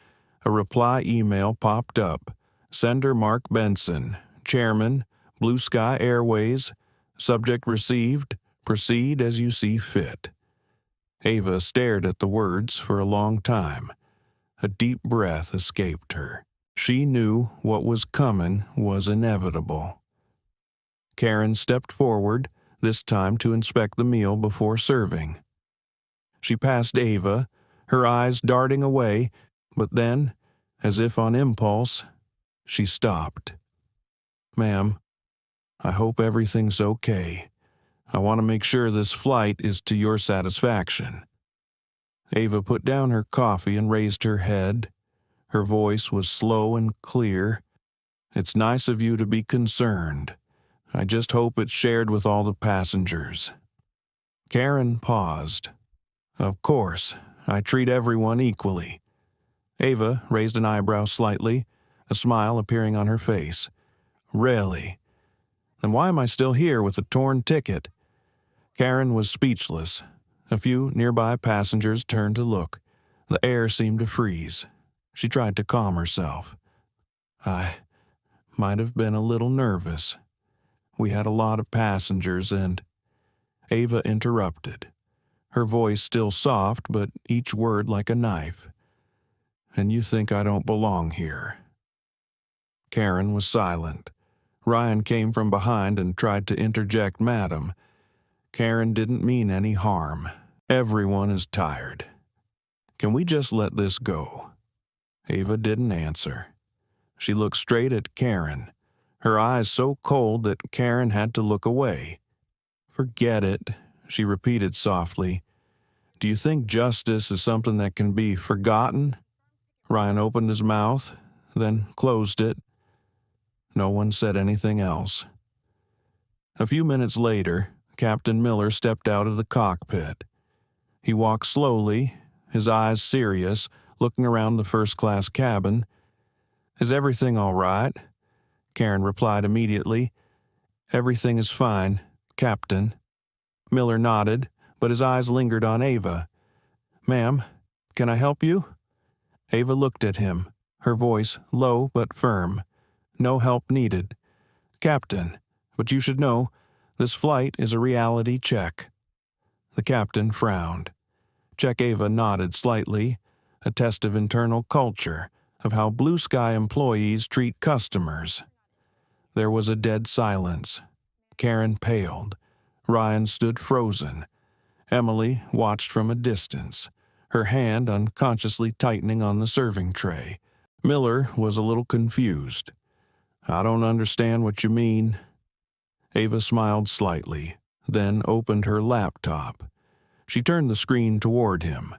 A reply email popped up. Sender Mark Benson, Chairman, Blue Sky Airways. Subject received. Proceed as you see fit. Ava stared at the words for a long time. A deep breath escaped her. She knew what was coming was inevitable. Karen stepped forward, this time to inspect the meal before serving. She passed Ava, her eyes darting away, but then, as if on impulse, she stopped. "Ma'am, I hope everything's okay. I want to make sure this flight is to your satisfaction." Ava put down her coffee and raised her head. Her voice was slow and clear. "It's nice of you to be concerned. I just hope it's shared with all the passengers." Karen paused. "Of course, I treat everyone equally." Ava raised an eyebrow slightly, a smile appearing on her face. "Really? Then why am I still here with a torn ticket?" Karen was speechless. A few nearby passengers turned to look. The air seemed to freeze. She tried to calm herself. "I might have been a little nervous. We had a lot of passengers and—" Ava interrupted, her voice still soft but each word like a knife. "And you think I don't belong here?" Karen was silent. Ryan came from behind and tried to interject Madam. Karen didn't mean any harm. Everyone is tired. Can we just let this go? Ava didn't answer. She looked straight at Karen, her eyes so cold that Karen had to look away. "Forget it," she repeated softly. "Do you think justice is something that can be forgotten?" Ryan opened his mouth, then closed it. No one said anything else. A few minutes later, Captain Miller stepped out of the cockpit. He walked slowly, his eyes serious, looking around the first-class cabin. "Is everything all right?" Karen replied immediately. "Everything is fine, Captain." Miller nodded, but his eyes lingered on Ava. "Ma'am, can I help you?" Ava looked at him, her voice low but firm. "No help needed, Captain, but you should know, this flight is a reality check." The captain frowned. Check Ava nodded slightly, a test of internal culture, of how Blue Sky employees treat customers. There was a dead silence. Karen paled. Ryan stood frozen. Emily watched from a distance, her hand unconsciously tightening on the serving tray. Miller was a little confused. "I don't understand what you mean." Ava smiled slightly, then opened her laptop. She turned the screen toward him.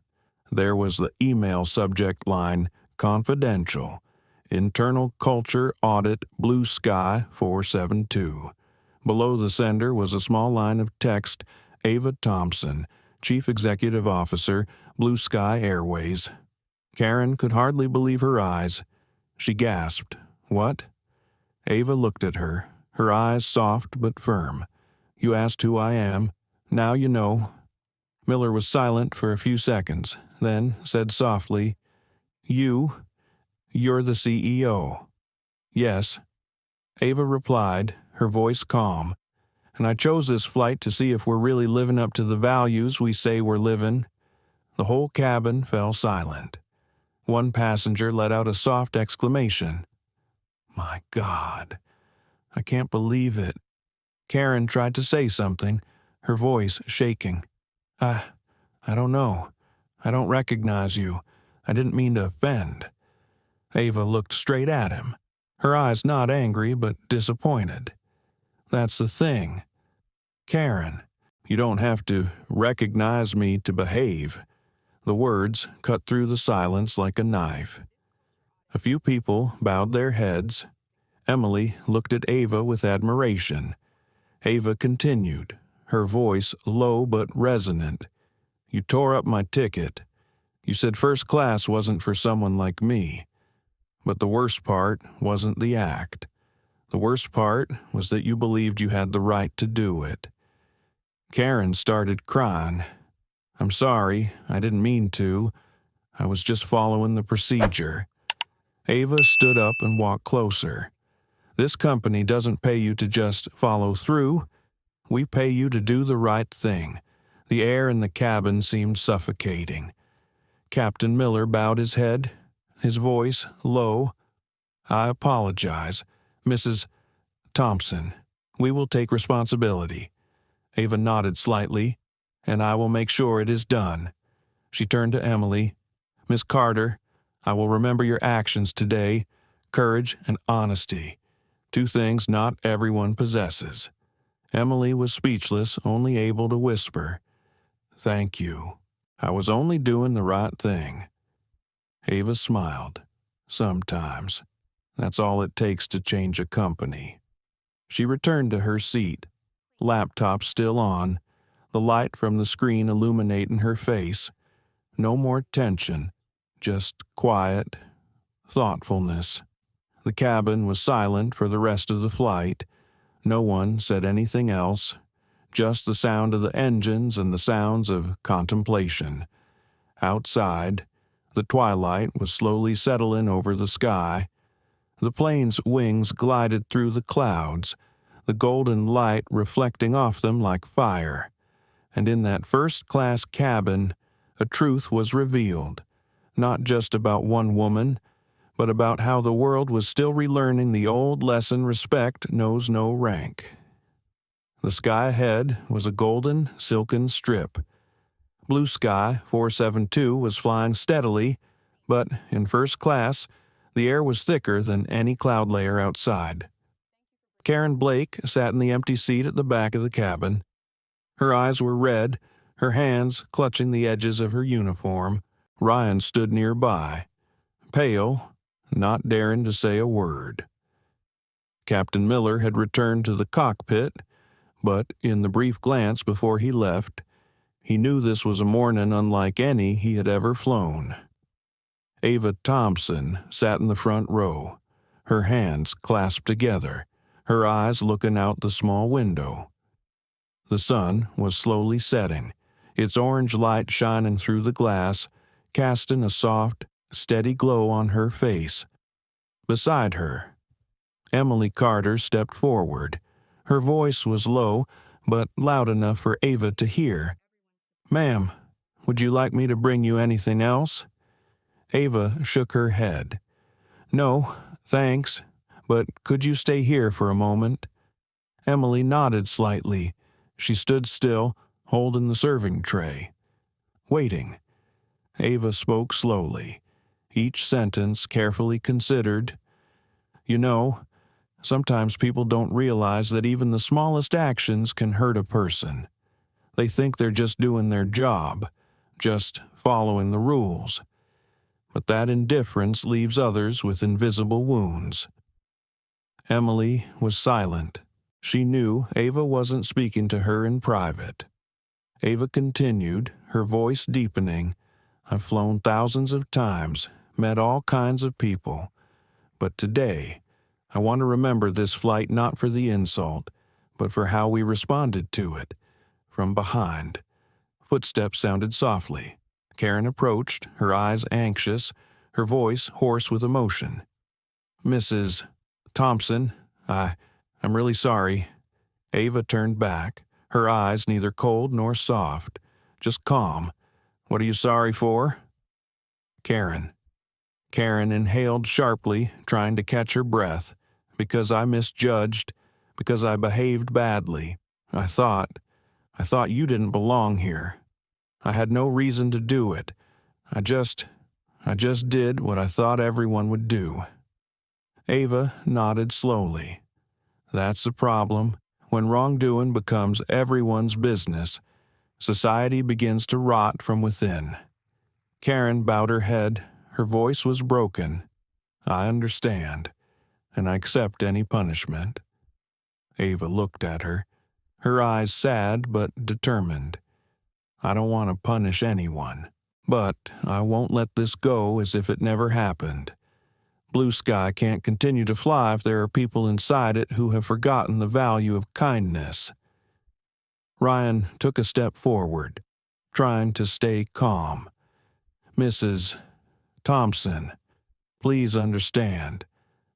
There was the email subject line, "Confidential. Internal Culture Audit Blue Sky 472. Below the sender was a small line of text, "Ava Thompson, Chief Executive Officer, Blue Sky Airways." Karen could hardly believe her eyes. She gasped, "What?" Ava looked at her, her eyes soft but firm. "You asked who I am. Now you know." Miller was silent for a few seconds, then said softly, You're the CEO." "Yes." Ava replied, her voice calm. "And I chose this flight to see if we're really living up to the values we say we're living." The whole cabin fell silent. One passenger let out a soft exclamation. "My God, I can't believe it." Karen tried to say something, her voice shaking. I don't know. I don't recognize you. I didn't mean to offend." Ava looked straight at him, her eyes not angry but disappointed. "That's the thing. Karen, you don't have to recognize me to behave." The words cut through the silence like a knife. A few people bowed their heads. Emily looked at Ava with admiration. Ava continued, her voice low but resonant. "You tore up my ticket. You said first class wasn't for someone like me. But the worst part wasn't the act. The worst part was that you believed you had the right to do it." Karen started crying. "I'm sorry, I didn't mean to. I was just following the procedure." Ava stood up and walked closer. "This company doesn't pay you to just follow through. We pay you to do the right thing. The air in the cabin seemed suffocating. Captain Miller bowed his head, his voice low. "I apologize, Mrs. Thompson. We will take responsibility." Ava nodded slightly, "And I will make sure it is done." She turned to Emily. "Miss Carter, I will remember your actions today, courage and honesty, two things not everyone possesses." Emily was speechless, only able to whisper, "Thank you. I was only doing the right thing." Ava smiled. "Sometimes. That's all it takes to change a company." She returned to her seat, laptop still on, the light from the screen illuminating her face. No more tension, just quiet, thoughtfulness. The cabin was silent for the rest of the flight. No one said anything else, just the sound of the engines and the sounds of contemplation. Outside, the twilight was slowly settling over the sky. The plane's wings glided through the clouds, the golden light reflecting off them like fire. And in that first-class cabin, a truth was revealed, not just about one woman, but about how the world was still relearning the old lesson: respect knows no rank. The sky ahead was a golden, silken strip. Blue Sky 472 was flying steadily, but in first class, the air was thicker than any cloud layer outside. Karen Blake sat in the empty seat at the back of the cabin. Her eyes were red, her hands clutching the edges of her uniform. Ryan stood nearby, pale, not daring to say a word. Captain Miller had returned to the cockpit, but in the brief glance before he left, he knew this was a morning unlike any he had ever flown. Ava Thompson sat in the front row, her hands clasped together, her eyes looking out the small window. The sun was slowly setting, its orange light shining through the glass, casting a soft, steady glow on her face. Beside her, Emily Carter stepped forward. Her voice was low, but loud enough for Ava to hear. "Ma'am, would you like me to bring you anything else?" Ava shook her head. "No, thanks, but could you stay here for a moment?" Emily nodded slightly. She stood still, holding the serving tray. Waiting. Ava spoke slowly, each sentence carefully considered. "You know, sometimes people don't realize that even the smallest actions can hurt a person. They think they're just doing their job, just following the rules. But that indifference leaves others with invisible wounds." Emily was silent. She knew Ava wasn't speaking to her in private. Ava continued, her voice deepening. "I've flown thousands of times, met all kinds of people. But today, I want to remember this flight not for the insult, but for how we responded to it. From behind." Footsteps sounded softly. Karen approached, her eyes anxious, her voice hoarse with emotion. "Mrs. Thompson, I'm really sorry." Ava turned back, her eyes neither cold nor soft, just calm. "What are you sorry for?" "Karen." Karen inhaled sharply, trying to catch her breath. "Because I misjudged, because I behaved badly. I thought you didn't belong here. I had no reason to do it. I just did what I thought everyone would do." Ava nodded slowly. "That's the problem. When wrongdoing becomes everyone's business, society begins to rot from within." Karen bowed her head. Her voice was broken. "I understand, and I accept any punishment." Ava looked at her, her eyes sad but determined. "I don't want to punish anyone, but I won't let this go as if it never happened. Blue Sky can't continue to fly if there are people inside it who have forgotten the value of kindness." Ryan took a step forward, trying to stay calm. "Mrs. Thompson, please understand.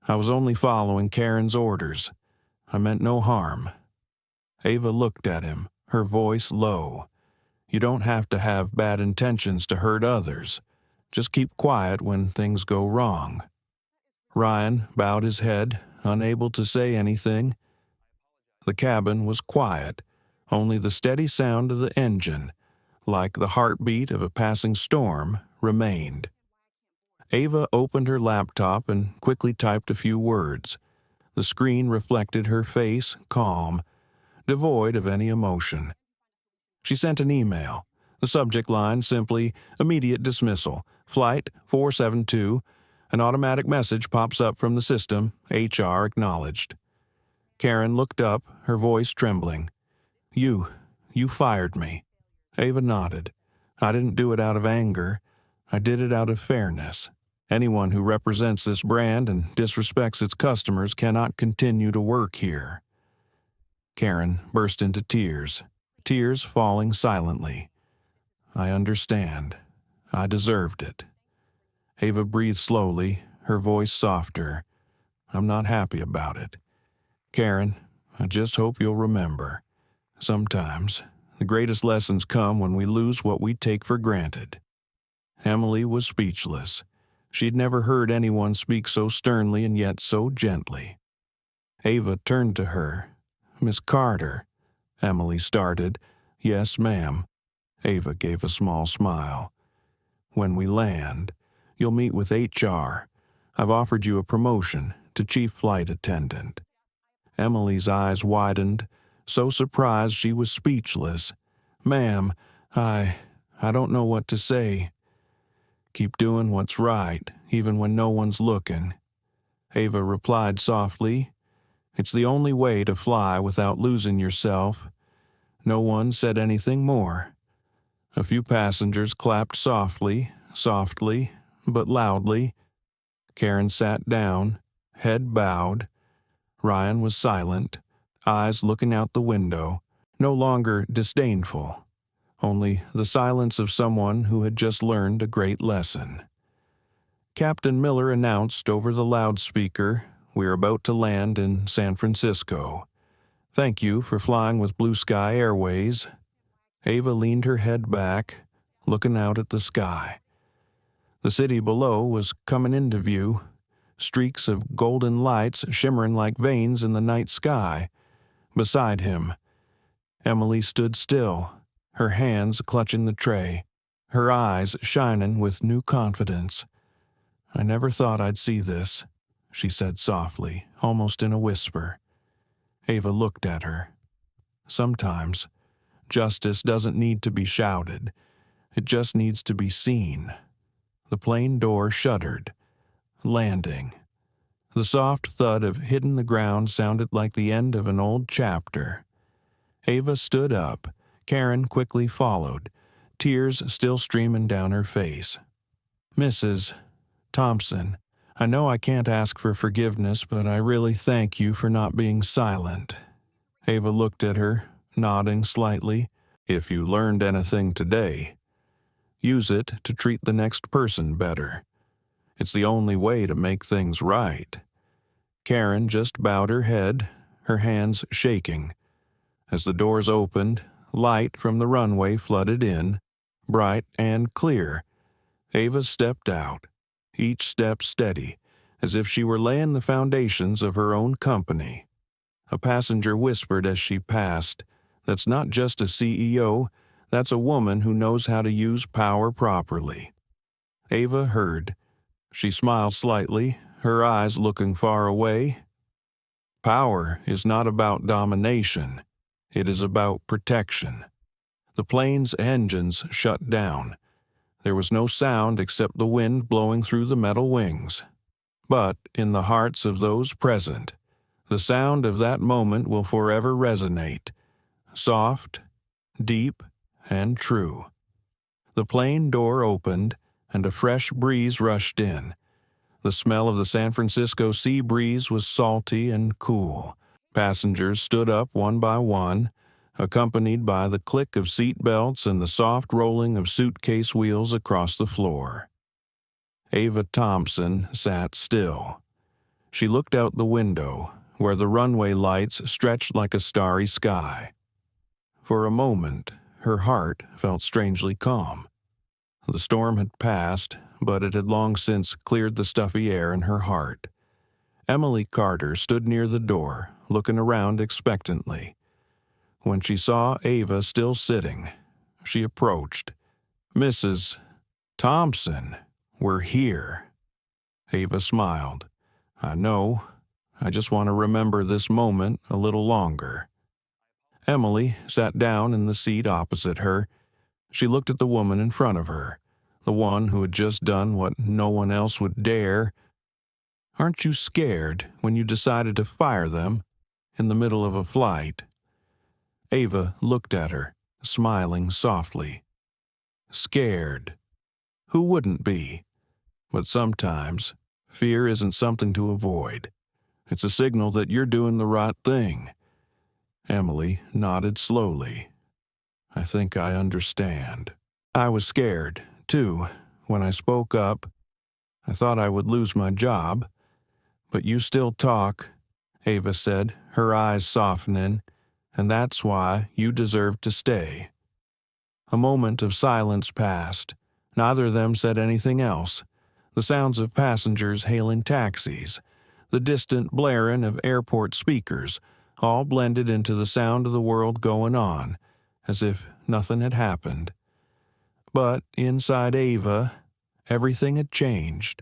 I was only following Karen's orders. I meant no harm." Ava looked at him, her voice low. You don't have to have bad intentions to hurt others. Just keep quiet when things go wrong." Ryan bowed his head, unable to say anything. The cabin was quiet, only the steady sound of the engine, like the heartbeat of a passing storm, remained. Ava opened her laptop and quickly typed a few words. The screen reflected her face, calm, devoid of any emotion. She sent an email. The subject line simply, "Immediate dismissal. Flight 472. An automatic message pops up from the system. HR acknowledged." Karen looked up, her voice trembling. You fired me." Ava nodded. "I didn't do it out of anger. I did it out of fairness. Anyone who represents this brand and disrespects its customers cannot continue to work here." Karen burst into tears, tears falling silently. "I understand. I deserved it." Ava breathed slowly, her voice softer. "I'm not happy about it. Karen, I just hope you'll remember. Sometimes, the greatest lessons come when we lose what we take for granted." Emily was speechless. She'd never heard anyone speak so sternly and yet so gently. Ava turned to her. "Miss Carter," Emily started. "Yes, ma'am." Ava gave a small smile. "When we land, you'll meet with HR. I've offered you a promotion to chief flight attendant." Emily's eyes widened, so surprised she was speechless. "Ma'am, I don't know what to say." "Keep doing what's right, even when no one's looking." Ava replied softly. "It's the only way to fly without losing yourself." No one said anything more. A few passengers clapped softly, but loudly. Karen sat down, head bowed. Ryan was silent, eyes looking out the window, no longer disdainful, only the silence of someone who had just learned a great lesson. Captain Miller announced over the loudspeaker, "We're about to land in San Francisco. Thank you for flying with Blue Sky Airways." Ava leaned her head back, looking out at the sky. The city below was coming into view, streaks of golden lights shimmering like veins in the night sky. Beside him, Emily stood still, her hands clutching the tray, her eyes shining with new confidence. "I never thought I'd see this," she said softly, almost in a whisper. Ava looked at her. Sometimes, justice doesn't need to be shouted. It just needs to be seen. The plane door shuddered. Landing. The soft thud of hitting the ground sounded like the end of an old chapter. Ava stood up. Karen quickly followed, tears still streaming down her face. "Mrs. Thompson, I know I can't ask for forgiveness, but I really thank you for not being silent." Ava looked at her, nodding slightly. "If you learned anything today, use it to treat the next person better. It's the only way to make things right." Karen just bowed her head, her hands shaking. As the doors opened, light from the runway flooded in, bright and clear. Ava stepped out, each step steady, as if she were laying the foundations of her own company. A passenger whispered as she passed, "That's not just a CEO, that's a woman who knows how to use power properly." Ava heard. She smiled slightly, her eyes looking far away. Power is not about domination. It is about protection. The plane's engines shut down. There was no sound except the wind blowing through the metal wings. But in the hearts of those present, the sound of that moment will forever resonate. Soft, deep, and true. The plane door opened, and a fresh breeze rushed in. The smell of the San Francisco sea breeze was salty and cool. Passengers stood up one by one, accompanied by the click of seat belts and the soft rolling of suitcase wheels across the floor. Ava Thompson sat still. She looked out the window, where the runway lights stretched like a starry sky. For a moment, her heart felt strangely calm. The storm had passed, but it had long since cleared the stuffy air in her heart. Emily Carter stood near the door, looking around expectantly. When she saw Ava still sitting, she approached. "Mrs. Thompson, we're here." Ava smiled. "I know. I just want to remember this moment a little longer." Emily sat down in the seat opposite her. She looked at the woman in front of her, the one who had just done what no one else would dare. "Aren't you scared when you decided to fire them in the middle of a flight?" Ava looked at her, smiling softly. "Scared. Who wouldn't be? But sometimes, fear isn't something to avoid. It's a signal that you're doing the right thing." Emily nodded slowly. "I think I understand. I was scared, too, when I spoke up. I thought I would lose my job. But you still talk," Ava said, her eyes softening, "and that's why you deserve to stay." A moment of silence passed. Neither of them said anything else. The sounds of passengers hailing taxis, the distant blaring of airport speakers, all blended into the sound of the world going on, as if nothing had happened. But inside Ava, everything had changed.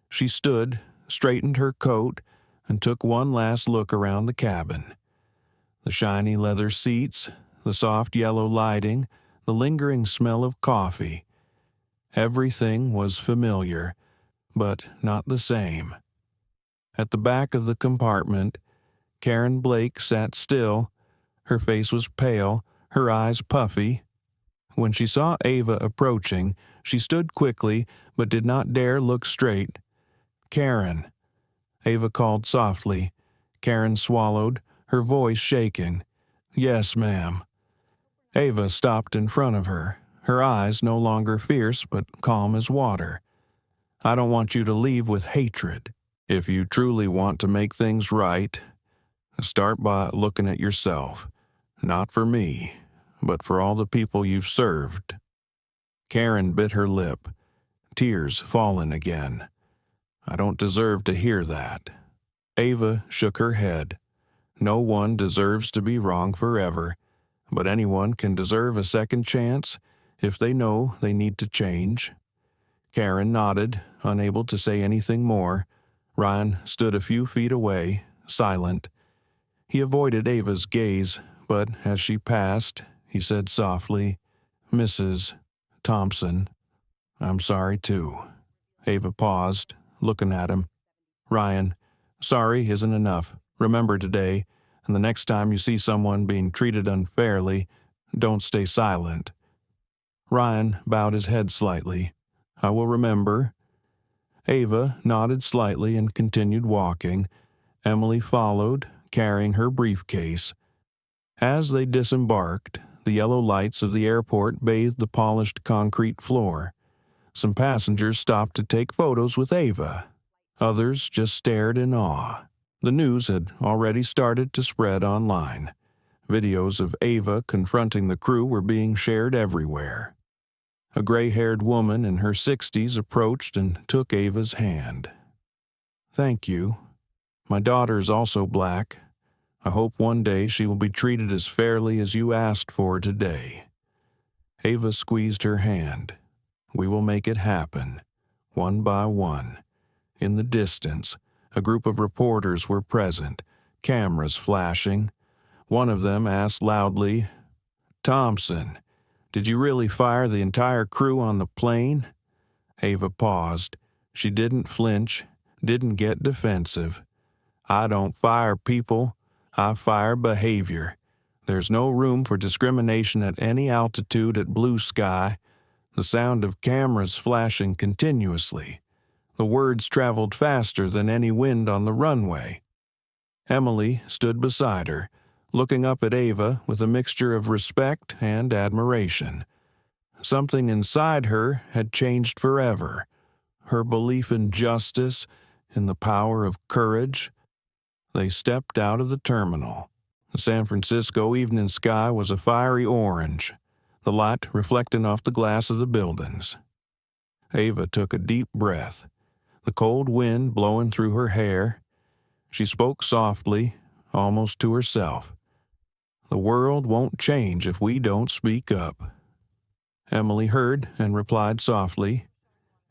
She stood, straightened her coat, and took one last look around the cabin. The shiny leather seats, the soft yellow lighting, the lingering smell of coffee. Everything was familiar, but not the same. At the back of the compartment, Karen Blake sat still. Her face was pale, her eyes puffy. When she saw Ava approaching, she stood quickly but did not dare look straight. "Karen," Ava called softly. Karen swallowed, her voice shaking. "Yes, ma'am." Ava stopped in front of her, her eyes no longer fierce but calm as water. "I don't want you to leave with hatred. If you truly want to make things right, start by looking at yourself. Not for me, but for all the people you've served." Karen bit her lip, tears falling again. "I don't deserve to hear that." Ava shook her head. "No one deserves to be wrong forever, but anyone can deserve a second chance if they know they need to change." Karen nodded, unable to say anything more. Ryan stood a few feet away, silent. He avoided Ava's gaze, but as she passed, he said softly, "Mrs. Thompson, I'm sorry too." Ava paused, looking at him. "Ryan, sorry isn't enough. Remember today, and the next time you see someone being treated unfairly, don't stay silent." Ryan bowed his head slightly. "I will remember." Ava nodded slightly and continued walking. Emily followed, carrying her briefcase. As they disembarked, the yellow lights of the airport bathed the polished concrete floor. Some passengers stopped to take photos with Ava. Others just stared in awe. The news had already started to spread online. Videos of Ava confronting the crew were being shared everywhere. A gray-haired woman in her 60s approached and took Ava's hand. "Thank you. My daughter is also black. I hope one day she will be treated as fairly as you asked for today." Ava squeezed her hand. "We will make it happen, one by one." In the distance, a group of reporters were present, cameras flashing. One of them asked loudly, "Thompson, did you really fire the entire crew on the plane?" Ava paused. She didn't flinch, didn't get defensive. "I don't fire people. I fire behavior. There's no room for discrimination at any altitude at blue sky." The sound of cameras flashing continuously. The words traveled faster than any wind on the runway. Emily stood beside her, looking up at Ava with a mixture of respect and admiration. Something inside her had changed forever. Her belief in justice, in the power of courage. They stepped out of the terminal. The San Francisco evening sky was a fiery orange. the light reflecting off the glass of the buildings. Ava took a deep breath, the cold wind blowing through her hair. She spoke softly, almost to herself. The world won't change if we don't speak up. Emily heard and replied softly,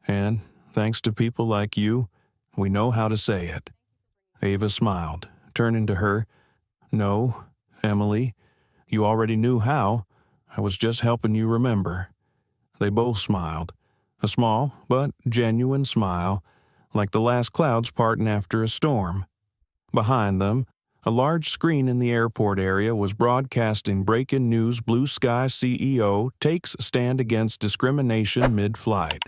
and thanks to people like you, we know how to say it. Ava smiled, turning to her. No, Emily, you already knew how. I was just helping you remember. They both smiled, a small but genuine smile, like the last clouds parting after a storm. Behind them, a large screen in the airport area was broadcasting breaking news. Blue Sky CEO takes stand against discrimination mid-flight.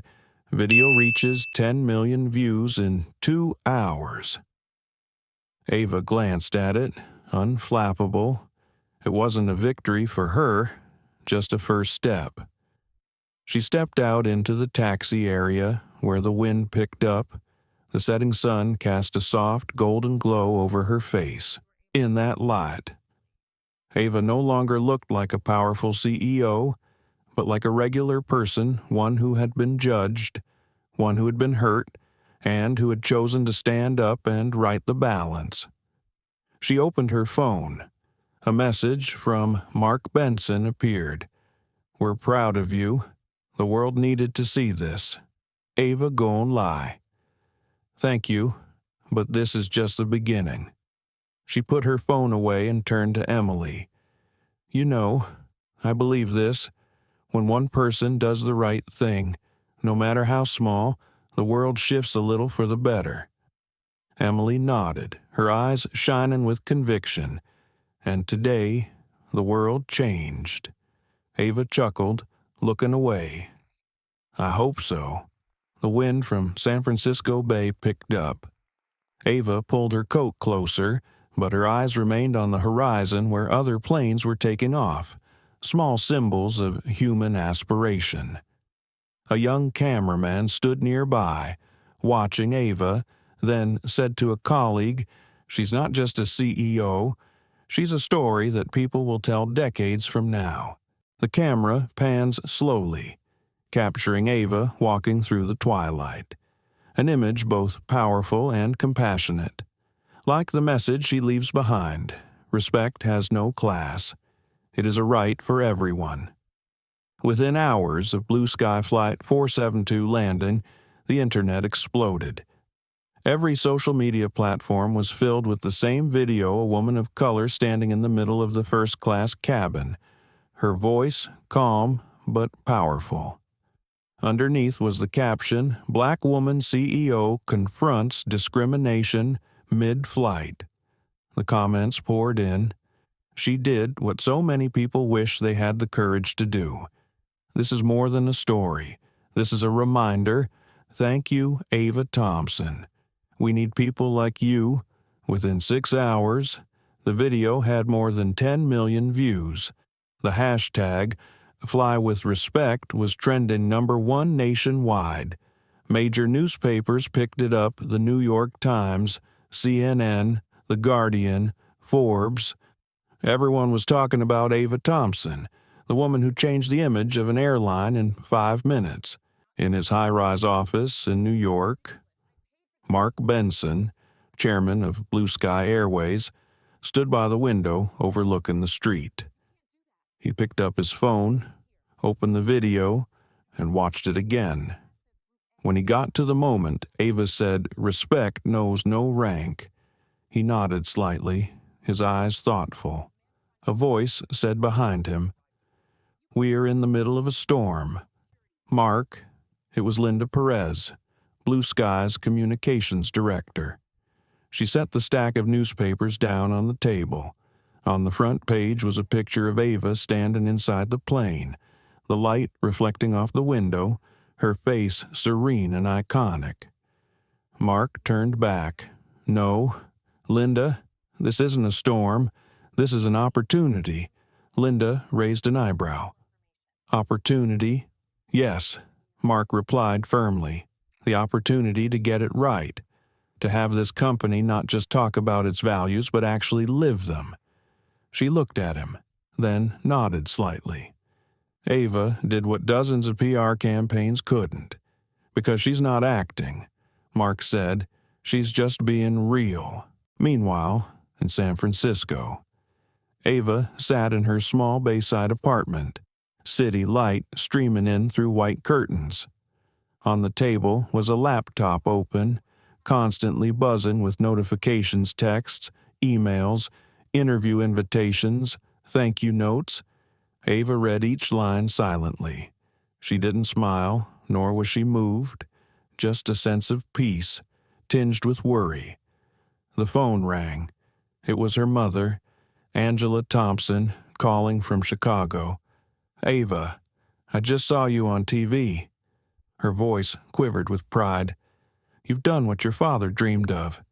Video reaches 10 million views in 2 hours. Ava glanced at it, unflappable. It wasn't a victory for her, just a first step. She stepped out into the taxi area where the wind picked up. The setting sun cast a soft golden glow over her face. In that light, Ava no longer looked like a powerful CEO, but like a regular person, one who had been judged, one who had been hurt, and who had chosen to stand up and right the balance. She opened her phone. A message from Mark Benson appeared. "We're proud of you. The world needed to see this. Ava gon' lie. Thank you, but this is just the beginning." She put her phone away and turned to Emily. "You know, I believe this. When one person does the right thing, no matter how small, the world shifts a little for the better." Emily nodded, her eyes shining with conviction. And today, the world changed. Ava chuckled, looking away. "I hope so." The wind from San Francisco Bay picked up. Ava pulled her coat closer, but her eyes remained on the horizon where other planes were taking off, small symbols of human aspiration. A young cameraman stood nearby, watching Ava, then said to a colleague, "She's not just a CEO, she's a story that people will tell decades from now." The camera pans slowly, capturing Ava walking through the twilight, an image both powerful and compassionate. Like the message she leaves behind, respect has no class. It is a right for everyone. Within hours of Blue Sky Flight 472 landing, the internet exploded. Every social media platform was filled with the same video, a woman of color standing in the middle of the first-class cabin, her voice calm but powerful. Underneath was the caption, "Black woman CEO confronts discrimination mid-flight." The comments poured in. She did what so many people wish they had the courage to do. This is more than a story. This is a reminder. Thank you, Ava Thompson. We need people like you. Within 6 hours, the video had more than 10 million views. The hashtag #FlyWithRespect was trending #1 nationwide. Major newspapers picked it up: the New York Times, CNN, The Guardian, Forbes. Everyone was talking about Ava Thompson, the woman who changed the image of an airline in 5 minutes. In his high-rise office in New York, Mark Benson, chairman of Blue Sky Airways, stood by the window overlooking the street. He picked up his phone, opened the video, and watched it again. When he got to the moment, Ava said, "Respect knows no rank." He nodded slightly, his eyes thoughtful. A voice said behind him, "We are in the middle of a storm." "Mark," it was Linda Perez, Blue Sky's communications director. She set the stack of newspapers down on the table. On the front page was a picture of Ava standing inside the plane, the light reflecting off the window, her face serene and iconic. Mark turned back. "No, Linda, this isn't a storm. This is an opportunity." Linda raised an eyebrow. "Opportunity?" "Yes," Mark replied firmly. "The opportunity to get it right. To have this company not just talk about its values, but actually live them." She looked at him, then nodded slightly. Ava did what dozens of PR campaigns couldn't. Because she's not acting, Mark said, she's just being real. Meanwhile, in San Francisco, Ava sat in her small Bayside apartment, city light streaming in through white curtains. On the table was a laptop open, constantly buzzing with notifications, texts, emails, interview invitations, thank you notes. Ava read each line silently. She didn't smile, nor was she moved, just a sense of peace, tinged with worry. The phone rang. It was her mother, Angela Thompson, calling from Chicago. "Ava, I just saw you on TV." Her voice quivered with pride. "You've done what your father dreamed of."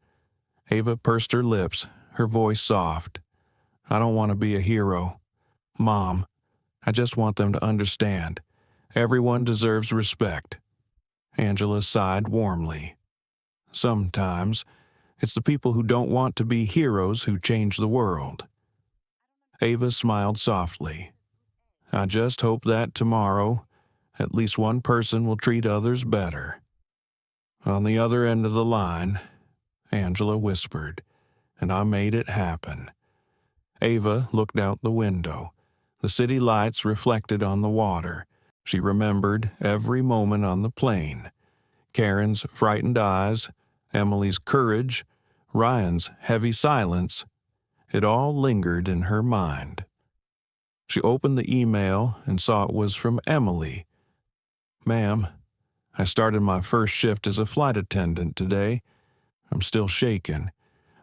Ava pursed her lips, her voice soft. "I don't want to be a hero. Mom, I just want them to understand. Everyone deserves respect." Angela sighed warmly. "Sometimes it's the people who don't want to be heroes who change the world." Ava smiled softly. "I just hope that tomorrow, at least one person will treat others better." On the other end of the line, Angela whispered, "And I made it happen." Ava looked out the window. The city lights reflected on the water. She remembered every moment on the plane. Karen's frightened eyes, Emily's courage, Ryan's heavy silence. It all lingered in her mind. She opened the email and saw it was from Emily. "Ma'am, I started my first shift as a flight attendant today. I'm still shaken,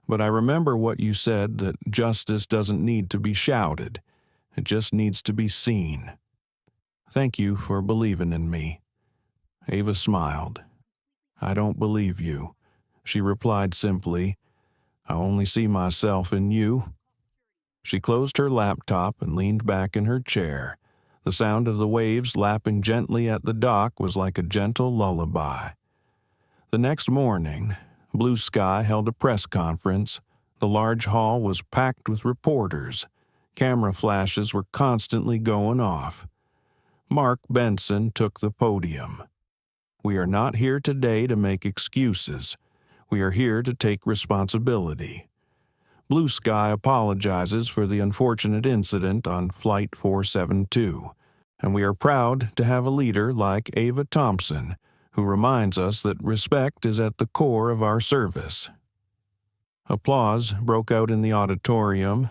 but I remember what you said, that justice doesn't need to be shouted. It just needs to be seen. Thank you for believing in me." Ava smiled. "I don't believe you," she replied simply. "I only see myself in you." She closed her laptop and leaned back in her chair. The sound of the waves lapping gently at the dock was like a gentle lullaby. The next morning, Blue Sky held a press conference. The large hall was packed with reporters. Camera flashes were constantly going off. Mark Benson took the podium. "We are not here today to make excuses. We are here to take responsibility. Blue Sky apologizes for the unfortunate incident on Flight 472, and we are proud to have a leader like Ava Thompson, who reminds us that respect is at the core of our service." Applause broke out in the auditorium.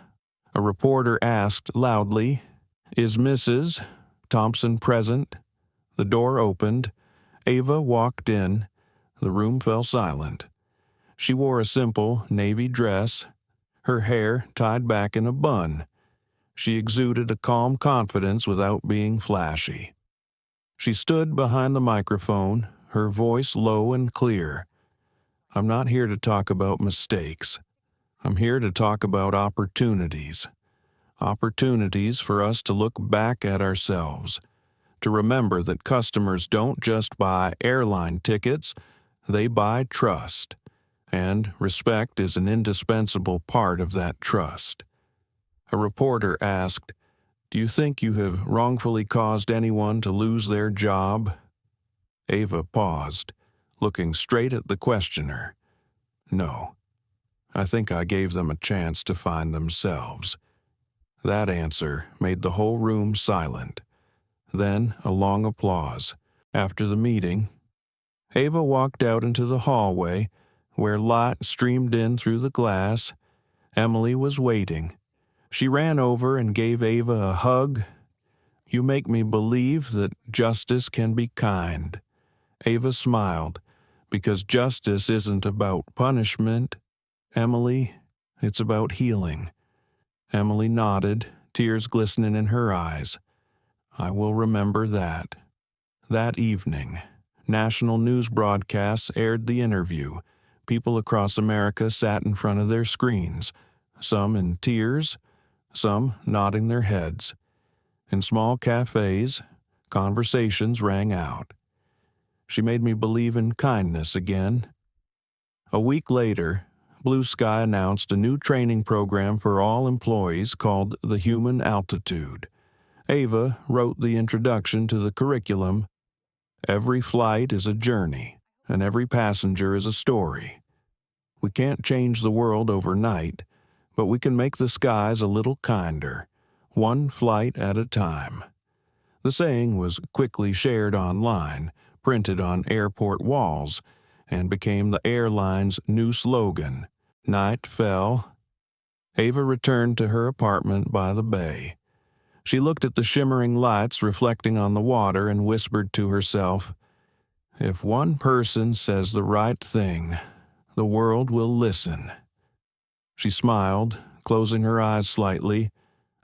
A reporter asked loudly, "Is Mrs. Thompson present?" The door opened. Ava walked in. The room fell silent. She wore a simple navy dress, her hair tied back in a bun. She exuded a calm confidence without being flashy. She stood behind the microphone, her voice low and clear. "I'm not here to talk about mistakes. I'm here to talk about opportunities. Opportunities for us to look back at ourselves, to remember that customers don't just buy airline tickets, they buy trust. And respect is an indispensable part of that trust." A reporter asked, "Do you think you have wrongfully caused anyone to lose their job?" Ava paused, looking straight at the questioner. "No. I think I gave them a chance to find themselves." That answer made the whole room silent. Then a long applause. After the meeting, Ava walked out into the hallway, where light streamed in through the glass. Emily was waiting. She ran over and gave Ava a hug. "You make me believe that justice can be kind." Ava smiled, "Because justice isn't about punishment, Emily, it's about healing." Emily nodded, tears glistening in her eyes. "I will remember that." That evening, national news broadcasts aired the interview. People across America sat in front of their screens, some in tears, some nodding their heads. In small cafes, conversations rang out. She made me believe in kindness again. A week later, Blue Sky announced a new training program for all employees called the Human Altitude. Ava wrote the introduction to the curriculum. Every flight is a journey, and every passenger is a story. We can't change the world overnight, but we can make the skies a little kinder, one flight at a time. The saying was quickly shared online, printed on airport walls, and became the airline's new slogan. Night fell. Ava returned to her apartment by the bay. She looked at the shimmering lights reflecting on the water and whispered to herself, "If one person says the right thing, the world will listen." She smiled, closing her eyes slightly.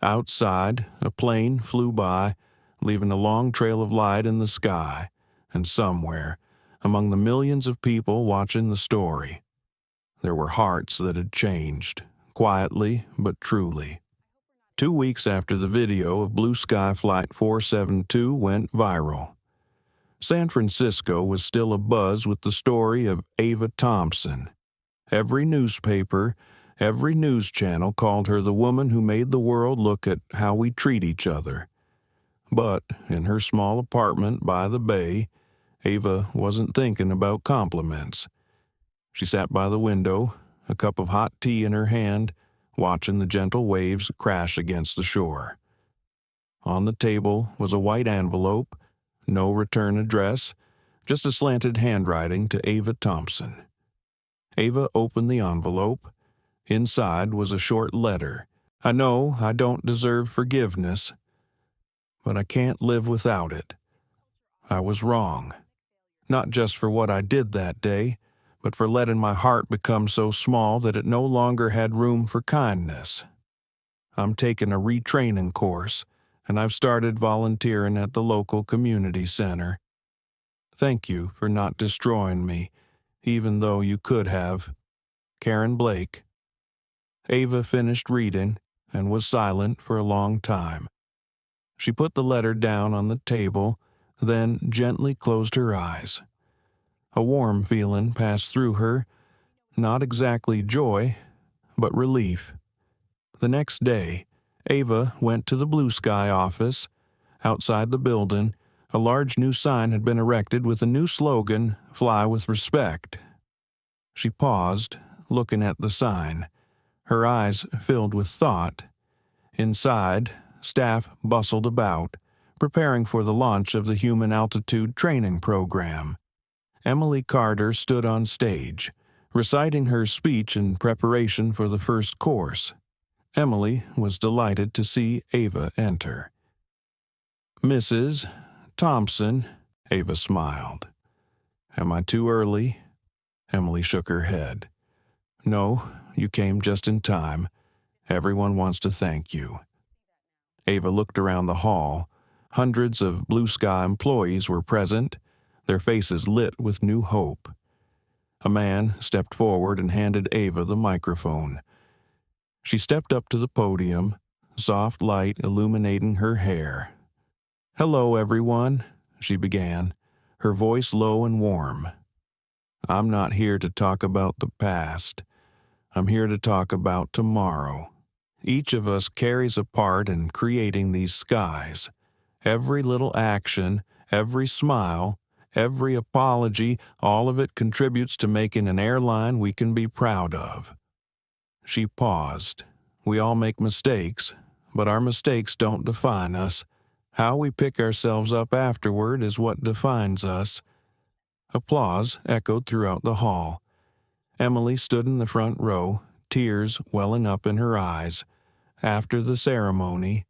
Outside, a plane flew by, leaving a long trail of light in the sky, and somewhere, among the millions of people watching the story, there were hearts that had changed, quietly but truly. 2 weeks after the video of Blue Sky Flight 472 went viral, San Francisco was still abuzz with the story of Ava Thompson. Every newspaper, every news channel called her the woman who made the world look at how we treat each other. But in her small apartment by the bay, Ava wasn't thinking about compliments. She sat by the window, a cup of hot tea in her hand, watching the gentle waves crash against the shore. On the table was a white envelope, no return address, just a slanted handwriting to Ava Thompson. Ava opened the envelope. Inside was a short letter. "I know I don't deserve forgiveness, but I can't live without it. I was wrong. Not just for what I did that day, but for letting my heart become so small that it no longer had room for kindness. I'm taking a retraining course, and I've started volunteering at the local community center. Thank you for not destroying me, even though you could have. Karen Blake." Ava finished reading and was silent for a long time. She put the letter down on the table, then gently closed her eyes. A warm feeling passed through her, not exactly joy, but relief. The next day, Ava went to the Blue Sky office. Outside the building, a large new sign had been erected with a new slogan, "Fly with Respect." She paused, looking at the sign, her eyes filled with thought. Inside, staff bustled about, preparing for the launch of the Human Altitude Training Program. Emily Carter stood on stage, reciting her speech in preparation for the first course. Emily was delighted to see Ava enter. "Mrs. Thompson," Ava smiled. "Am I too early?" Emily shook her head. "No, you came just in time. Everyone wants to thank you." Ava looked around the hall. Hundreds of Blue Sky employees were present, their faces lit with new hope. A man stepped forward and handed Ava the microphone. She stepped up to the podium, soft light illuminating her hair. "Hello, everyone," she began, her voice low and warm. "I'm not here to talk about the past. I'm here to talk about tomorrow. Each of us carries a part in creating these skies. Every little action, every smile, every apology, all of it contributes to making an airline we can be proud of." She paused. "We all make mistakes, but our mistakes don't define us. How we pick ourselves up afterward is what defines us." Applause echoed throughout the hall. Emily stood in the front row, tears welling up in her eyes. After the ceremony,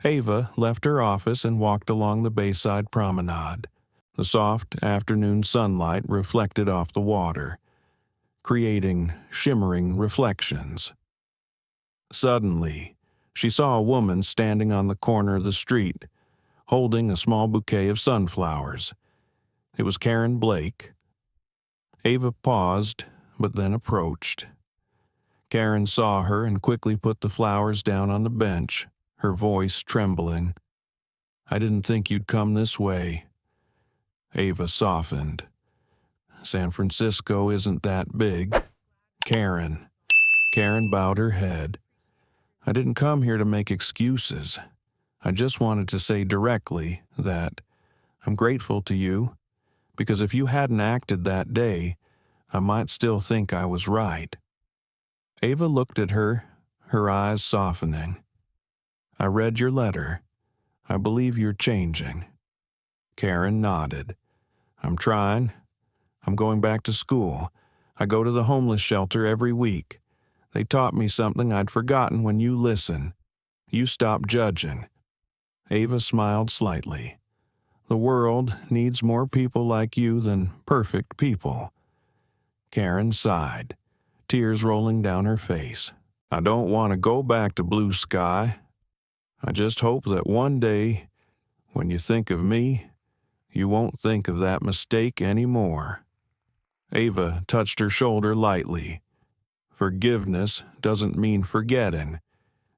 Ava left her office and walked along the bayside promenade. The soft afternoon sunlight reflected off the water, creating shimmering reflections. Suddenly, she saw a woman standing on the corner of the street, holding a small bouquet of sunflowers. It was Karen Blake. Ava paused, but then approached. Karen saw her and quickly put the flowers down on the bench, her voice trembling. "I didn't think you'd come this way." Ava softened. "San Francisco isn't that big." Karen bowed her head. "I didn't come here to make excuses. I just wanted to say directly that I'm grateful to you, because if you hadn't acted that day, I might still think I was right." Ava looked at her, her eyes softening. "I read your letter. I believe you're changing." Karen nodded. "I'm trying. I'm going back to school. I go to the homeless shelter every week. They taught me something I'd forgotten when you listen. You stop judging." Ava smiled slightly. "The world needs more people like you than perfect people." Karen sighed, tears rolling down her face. "I don't want to go back to blue sky. I just hope that one day, when you think of me, you won't think of that mistake anymore." Ava touched her shoulder lightly. "Forgiveness doesn't mean forgetting.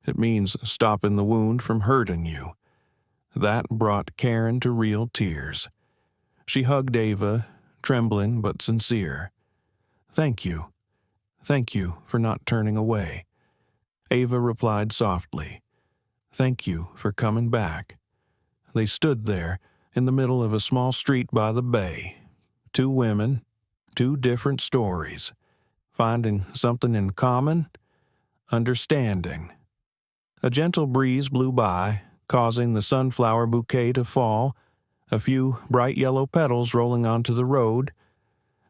It means stopping the wound from hurting you." That brought Karen to real tears. She hugged Ava, trembling but sincere. "Thank you. Thank you for not turning away." Ava replied softly, "Thank you for coming back." They stood there, in the middle of a small street by the bay. Two women, two different stories, finding something in common: understanding. A gentle breeze blew by, causing the sunflower bouquet to fall, a few bright yellow petals rolling onto the road.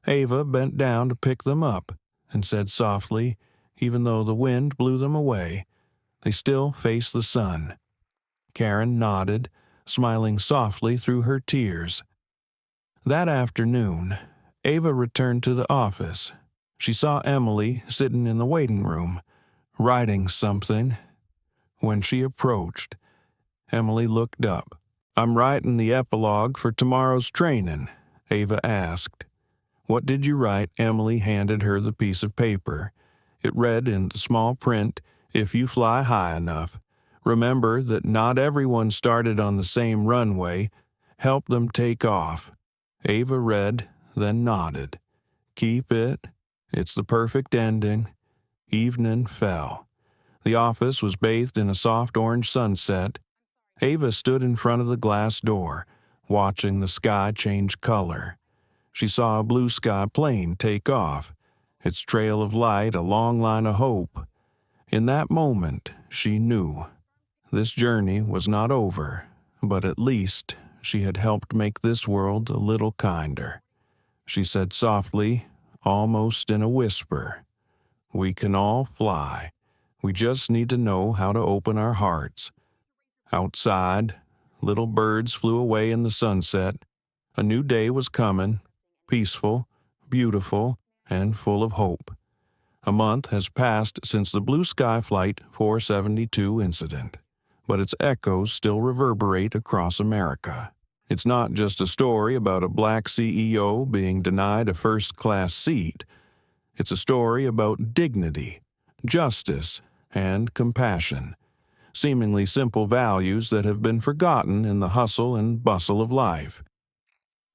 Ava bent down to pick them up and said softly, even though the wind blew them away, "They still face the sun." Karen nodded, smiling softly through her tears. That afternoon, Ava returned to the office. She saw Emily sitting in the waiting room, writing something. When she approached, Emily looked up. "I'm writing the epilogue for tomorrow's training," Ava asked. "What did you write?" Emily handed her the piece of paper. It read in small print, "If you fly high enough. Remember that not everyone started on the same runway. Help them take off." Ava read, then nodded. "Keep it. It's the perfect ending." Evening fell. The office was bathed in a soft orange sunset. Ava stood in front of the glass door, watching the sky change color. She saw a blue sky plane take off, its trail of light a long line of hope. In that moment, she knew this journey was not over, but at least she had helped make this world a little kinder. She said softly, almost in a whisper, "We can all fly. We just need to know how to open our hearts." Outside, little birds flew away in the sunset. A new day was coming, peaceful, beautiful, and full of hope. A month has passed since the Blue Sky Flight 472 incident, but its echoes still reverberate across America. It's not just a story about a black CEO being denied a first-class seat. It's a story about dignity, justice, and compassion, seemingly simple values that have been forgotten in the hustle and bustle of life.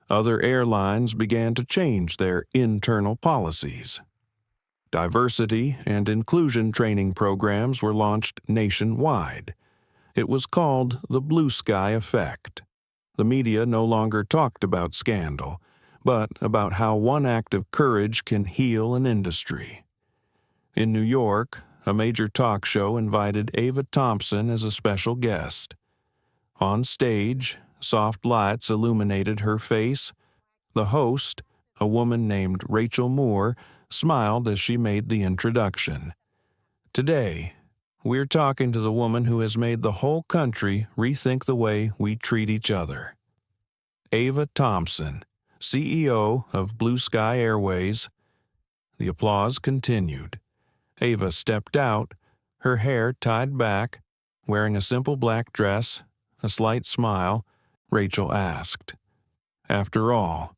Other airlines began to change their internal policies. Diversity and inclusion training programs were launched nationwide. It was called the Blue Sky Effect. The media no longer talked about scandal, but about how one act of courage can heal an industry. In New York, a major talk show invited Ava Thompson as a special guest. On stage, soft lights illuminated her face. The host, a woman named Rachel Moore, smiled as she made the introduction. Today, we're talking to the woman who has made the whole country rethink the way we treat each other. Ava Thompson, CEO of Blue Sky Airways. The applause continued. Ava stepped out, her hair tied back, wearing a simple black dress, a slight smile. Rachel asked, "After all,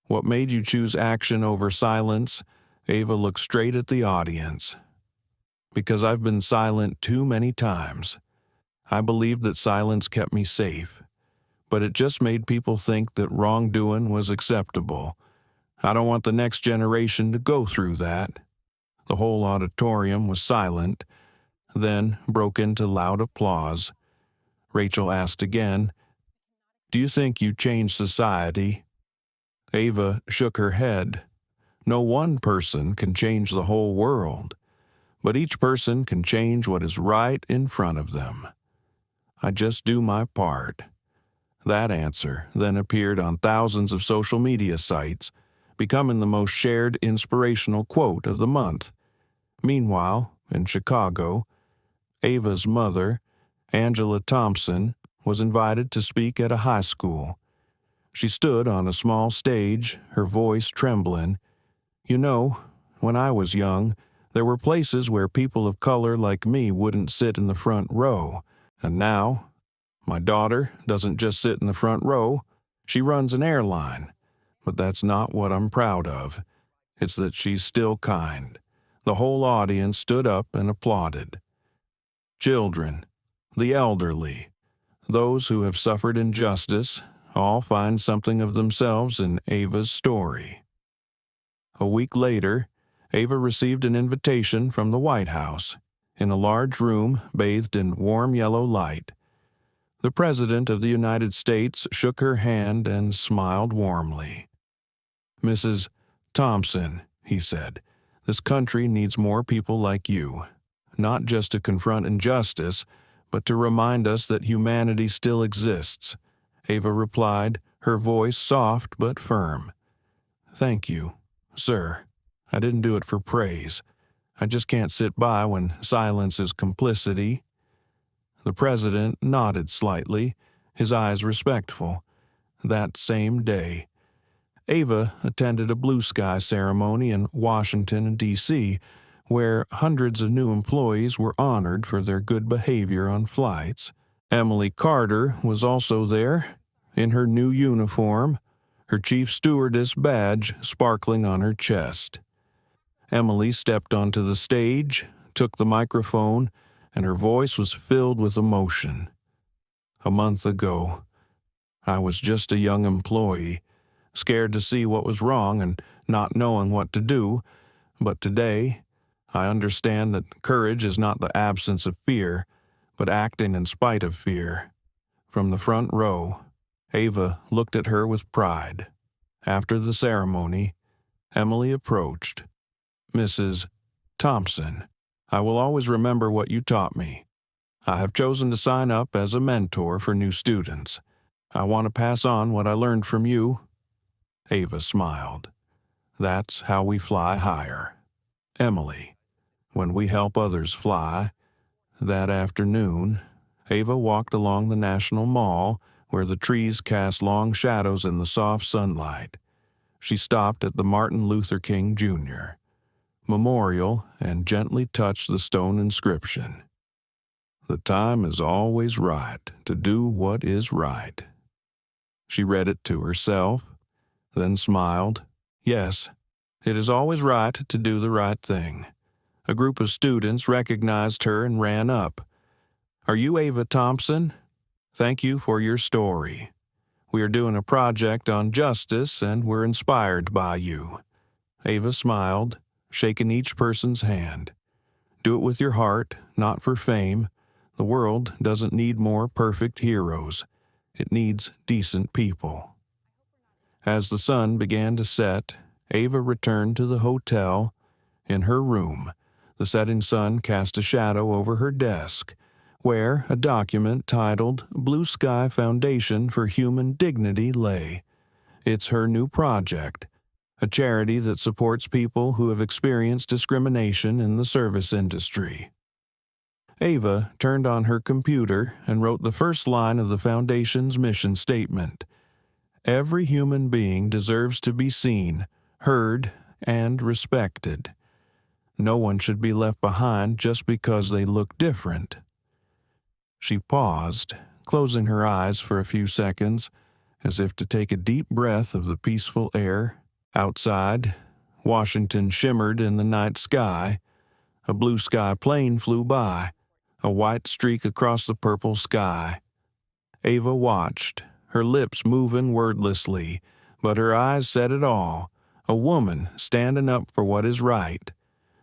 what made you choose action over silence?" Ava looked straight at the audience. "Because I've been silent too many times. I believed that silence kept me safe, but it just made people think that wrongdoing was acceptable. I don't want the next generation to go through that." The whole auditorium was silent, then broke into loud applause. Rachel asked again. Do you think you changed society? Ava shook her head. No one person can change the whole world, but each person can change what is right in front of them. I just do my part. That answer then appeared on thousands of social media sites, becoming the most shared inspirational quote of the month. Meanwhile, in Chicago, Ava's mother, Angela Thompson, was invited to speak at a high school. She stood on a small stage, her voice trembling. You know, when I was young, there were places where people of color like me wouldn't sit in the front row, and now, my daughter doesn't just sit in the front row, she runs an airline. But that's not what I'm proud of. It's that she's still kind. The whole audience stood up and applauded. Children, the elderly, those who have suffered injustice, all find something of themselves in Ava's story. A week later, Ava received an invitation from the White House, in a large room bathed in warm yellow light. The President of the United States shook her hand and smiled warmly. Mrs. Thompson, he said, this country needs more people like you, not just to confront injustice, but to remind us that humanity still exists. Ava replied, her voice soft but firm. Thank you, sir. I didn't do it for praise. I just can't sit by when silence is complicity. The president nodded slightly, his eyes respectful. That same day, Ava attended a blue sky ceremony in Washington, D.C., where hundreds of new employees were honored for their good behavior on flights. Emily Carter was also there, in her new uniform, her chief stewardess badge sparkling on her chest. Emily stepped onto the stage, took the microphone, and her voice was filled with emotion. A month ago, I was just a young employee, scared to see what was wrong and not knowing what to do, but today, I understand that courage is not the absence of fear, but acting in spite of fear. From the front row, Ava looked at her with pride. After the ceremony, Emily approached. Mrs. Thompson, I will always remember what you taught me. I have chosen to sign up as a mentor for new students. I want to pass on what I learned from you. Ava smiled. That's how we fly higher. Emily, when we help others fly. That afternoon, Ava walked along the National Mall, where the trees cast long shadows in the soft sunlight. She stopped at the Martin Luther King Jr. Memorial and gently touched the stone inscription. The time is always right to do what is right. She read it to herself, then smiled. Yes, it is always right to do the right thing. A group of students recognized her and ran up. Are you Ava Thompson? Thank you for your story. We are doing a project on justice and we're inspired by you. Ava smiled, shaking each person's hand. Do it with your heart, not for fame. The world doesn't need more perfect heroes. It needs decent people. As the sun began to set, Ava returned to the hotel. In her room, the setting sun cast a shadow over her desk, where a document titled Blue Sky Foundation for Human Dignity lay. It's her new project, a charity that supports people who have experienced discrimination in the service industry. Ava turned on her computer and wrote the first line of the foundation's mission statement. Every human being deserves to be seen, heard, and respected. No one should be left behind just because they look different. She paused, closing her eyes for a few seconds, as if to take a deep breath of the peaceful air. Outside, Washington shimmered in the night sky. A blue sky plane flew by, a white streak across the purple sky. Ava watched, her lips moving wordlessly, but her eyes said it all. A woman standing up for what is right.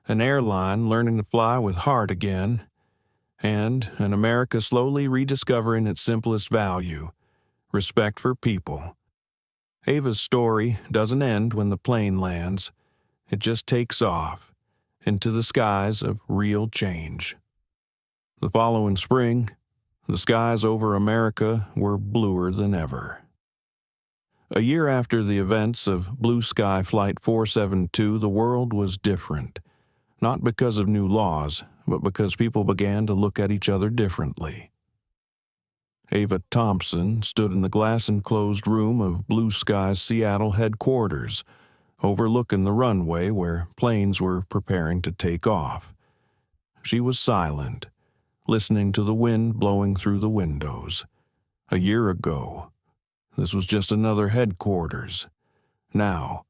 An airline learning to fly with heart again. and an America slowly rediscovering its simplest value, respect for people. Ava's story doesn't end when the plane lands. It just takes off into the skies of real change. The following spring, the skies over America were bluer than ever. A year after the events of Blue Sky Flight 472, the world was different. Not because of new laws, but because people began to look at each other differently. Ava Thompson stood in the glass-enclosed room of Blue Sky's Seattle headquarters, overlooking the runway where planes were preparing to take off. She was silent, listening to the wind blowing through the windows. A year ago, this was just another headquarters. Now,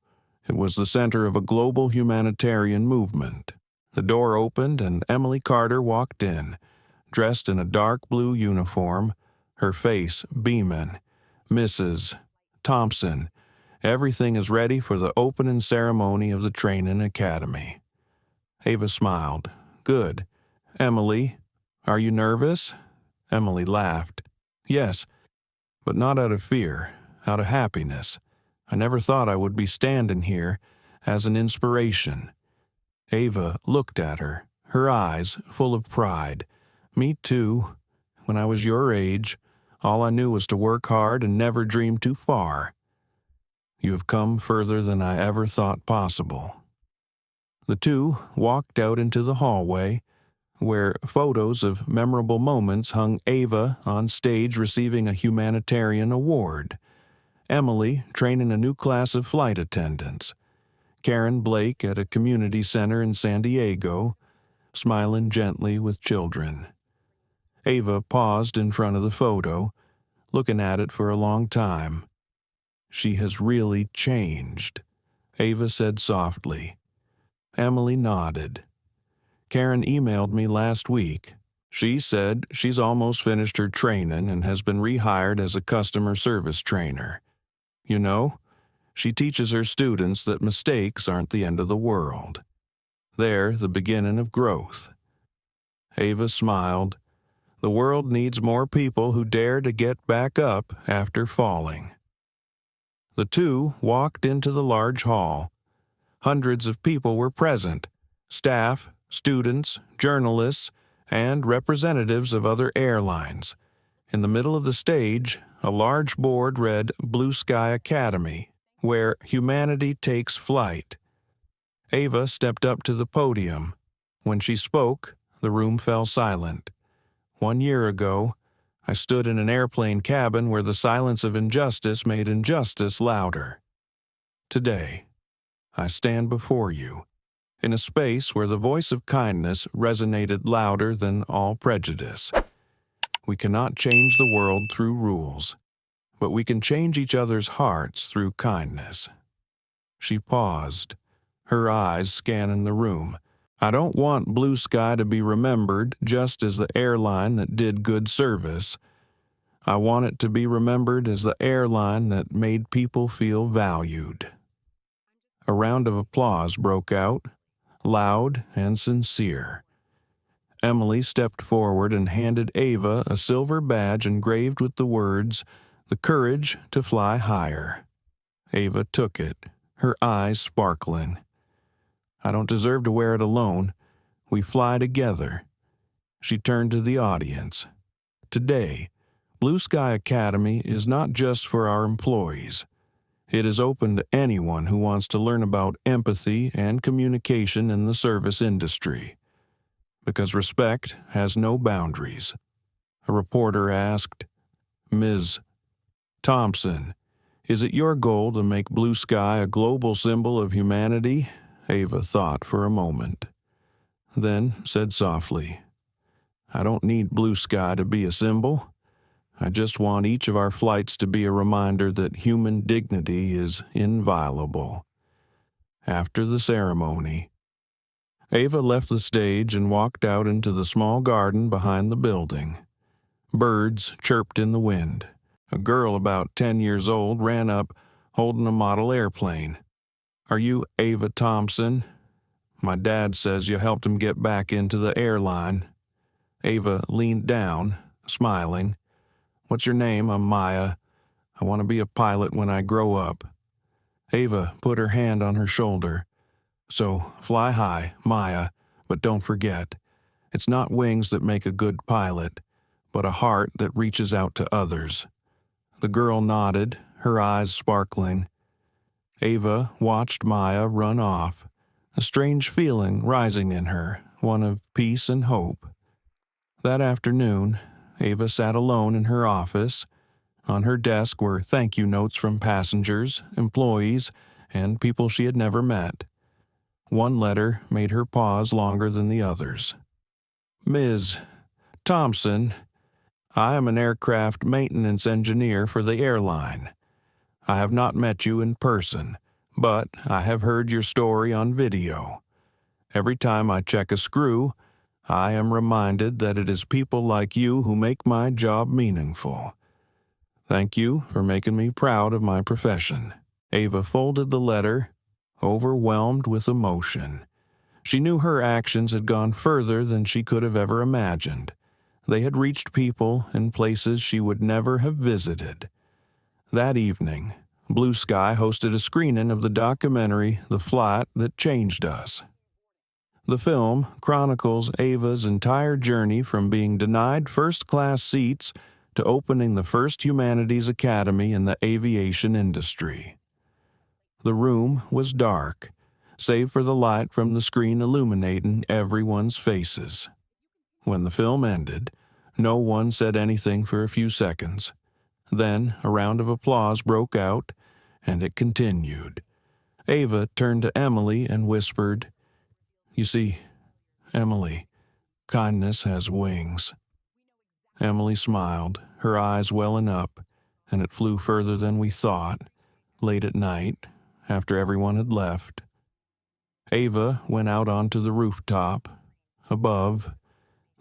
it was the center of a global humanitarian movement. The door opened and Emily Carter walked in, dressed in a dark blue uniform, her face beaming. Mrs. Thompson, everything is ready for the opening ceremony of the training academy. Ava smiled. Good. Emily, are you nervous? Emily laughed. Yes, but not out of fear, out of happiness. I never thought I would be standing here as an inspiration. Ava looked at her, her eyes full of pride. Me too. When I was your age, all I knew was to work hard and never dream too far. You have come further than I ever thought possible. The two walked out into the hallway, where photos of memorable moments hung. Ava on stage receiving a humanitarian award, Emily training a new class of flight attendants, Karen Blake at a community center in San Diego, smiling gently with children. Ava paused in front of the photo, looking at it for a long time. She has really changed, Ava said softly. Emily nodded. Karen emailed me last week. She said she's almost finished her training and has been rehired as a customer service trainer. You know, she teaches her students that mistakes aren't the end of the world. They're the beginning of growth. Ava smiled. The world needs more people who dare to get back up after falling. The two walked into the large hall. Hundreds of people were present, staff, students, journalists, and representatives of other airlines. In the middle of the stage, a large board read Blue Sky Academy, where humanity takes flight. Ava stepped up to the podium. When she spoke, the room fell silent. 1 year ago, I stood in an airplane cabin where the silence of injustice made injustice louder. Today, I stand before you, in a space where the voice of kindness resonated louder than all prejudice. We cannot change the world through rules, but we can change each other's hearts through kindness. She paused, her eyes scanning the room. I don't want Blue Sky to be remembered just as the airline that did good service. I want it to be remembered as the airline that made people feel valued. A round of applause broke out, loud and sincere. Emily stepped forward and handed Ava a silver badge engraved with the words, "The courage to fly higher." Ava took it, her eyes sparkling. I don't deserve to wear it alone. We fly together. She turned to the audience. Today, Blue Sky Academy is not just for our employees. It is open to anyone who wants to learn about empathy and communication in the service industry. Because respect has no boundaries. A reporter asked, Ms. Thompson, is it your goal to make Blue Sky a global symbol of humanity? Ava thought for a moment, then said softly, I don't need Blue Sky to be a symbol. I just want each of our flights to be a reminder that human dignity is inviolable. After the ceremony, Ava left the stage and walked out into the small garden behind the building. Birds chirped in the wind. A girl about 10 years old ran up, holding a model airplane. Are you Ava Thompson? My dad says you helped him get back into the airline. Ava leaned down, smiling. "What's your name? I'm Maya. I want to be a pilot when I grow up." Ava put her hand on her shoulder. "So, fly high, Maya, but don't forget, it's not wings that make a good pilot, but a heart that reaches out to others." The girl nodded, her eyes sparkling. Ava watched Maya run off, a strange feeling rising in her, one of peace and hope. That afternoon, Ava sat alone in her office. On her desk were thank you notes from passengers, employees, and people she had never met. One letter made her pause longer than the others. "Ms. Thompson, I am an aircraft maintenance engineer for the airline. I have not met you in person, but I have heard your story on video. Every time I check a screw, I am reminded that it is people like you who make my job meaningful. Thank you for making me proud of my profession." Ava folded the letter, overwhelmed with emotion. She knew her actions had gone further than she could have ever imagined. They had reached people in places she would never have visited. That evening, Blue Sky hosted a screening of the documentary The Flight That Changed Us. The film chronicles Ava's entire journey from being denied first-class seats to opening the first humanities academy in the aviation industry. The room was dark, save for the light from the screen illuminating everyone's faces. When the film ended, no one said anything for a few seconds. Then a round of applause broke out, and it continued. Ava turned to Emily and whispered, "You see, Emily, kindness has wings." Emily smiled, her eyes welling up, and it flew further than we thought, late at night, after everyone had left. Ava went out onto the rooftop. Above,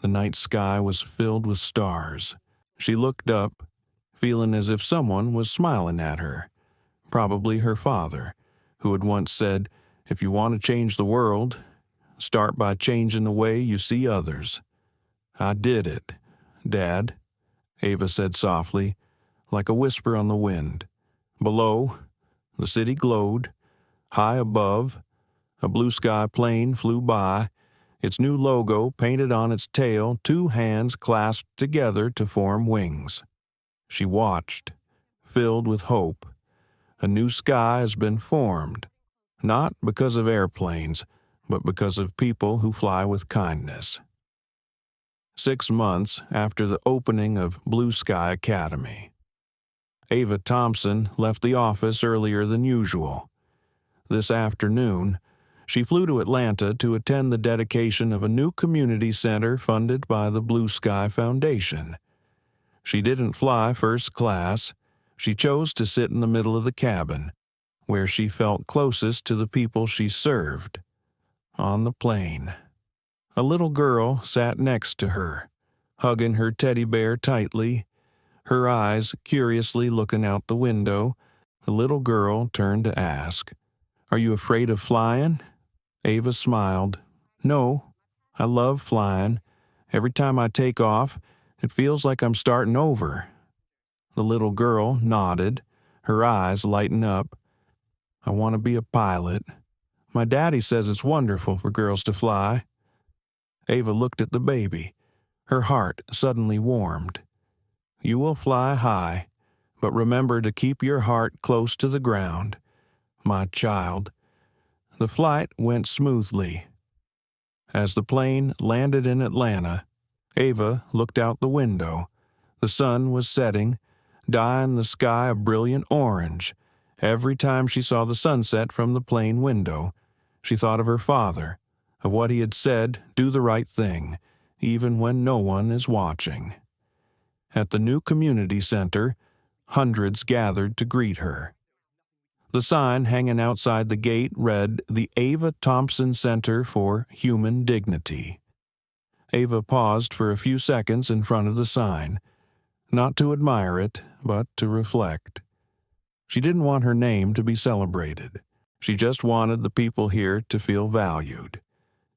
the night sky was filled with stars. She looked up, feeling as if someone was smiling at her. Probably her father, who had once said, "If you want to change the world, start by changing the way you see others." "I did it, Dad," Ava said softly, like a whisper on the wind. Below, the city glowed. High above, a blue sky plane flew by, its new logo painted on its tail, two hands clasped together to form wings. She watched, filled with hope. A new sky has been formed, not because of airplanes, but because of people who fly with kindness. 6 months after the opening of Blue Sky Academy. Ava Thompson left the office earlier than usual. This afternoon, she flew to Atlanta to attend the dedication of a new community center funded by the Blue Sky Foundation. She didn't fly first class. She chose to sit in the middle of the cabin, where she felt closest to the people she served. On the plane, a little girl sat next to her, hugging her teddy bear tightly. Her eyes curiously looking out the window, the little girl turned to ask, "Are you afraid of flying?" Ava smiled. "No, I love flying. Every time I take off, it feels like I'm starting over." The little girl nodded, her eyes lighting up. "I want to be a pilot. My daddy says it's wonderful for girls to fly." Ava looked at the baby. Her heart suddenly warmed. "You will fly high, but remember to keep your heart close to the ground, my child." The flight went smoothly. As the plane landed in Atlanta, Ava looked out the window. The sun was setting, dyeing the sky a brilliant orange. Every time she saw the sunset from the plane window, she thought of her father, of what he had said, "Do the right thing, even when no one is watching." At the new community center, hundreds gathered to greet her. The sign hanging outside the gate read, "The Ava Thompson Center for Human Dignity." Ava paused for a few seconds in front of the sign, not to admire it, but to reflect. She didn't want her name to be celebrated. She just wanted the people here to feel valued.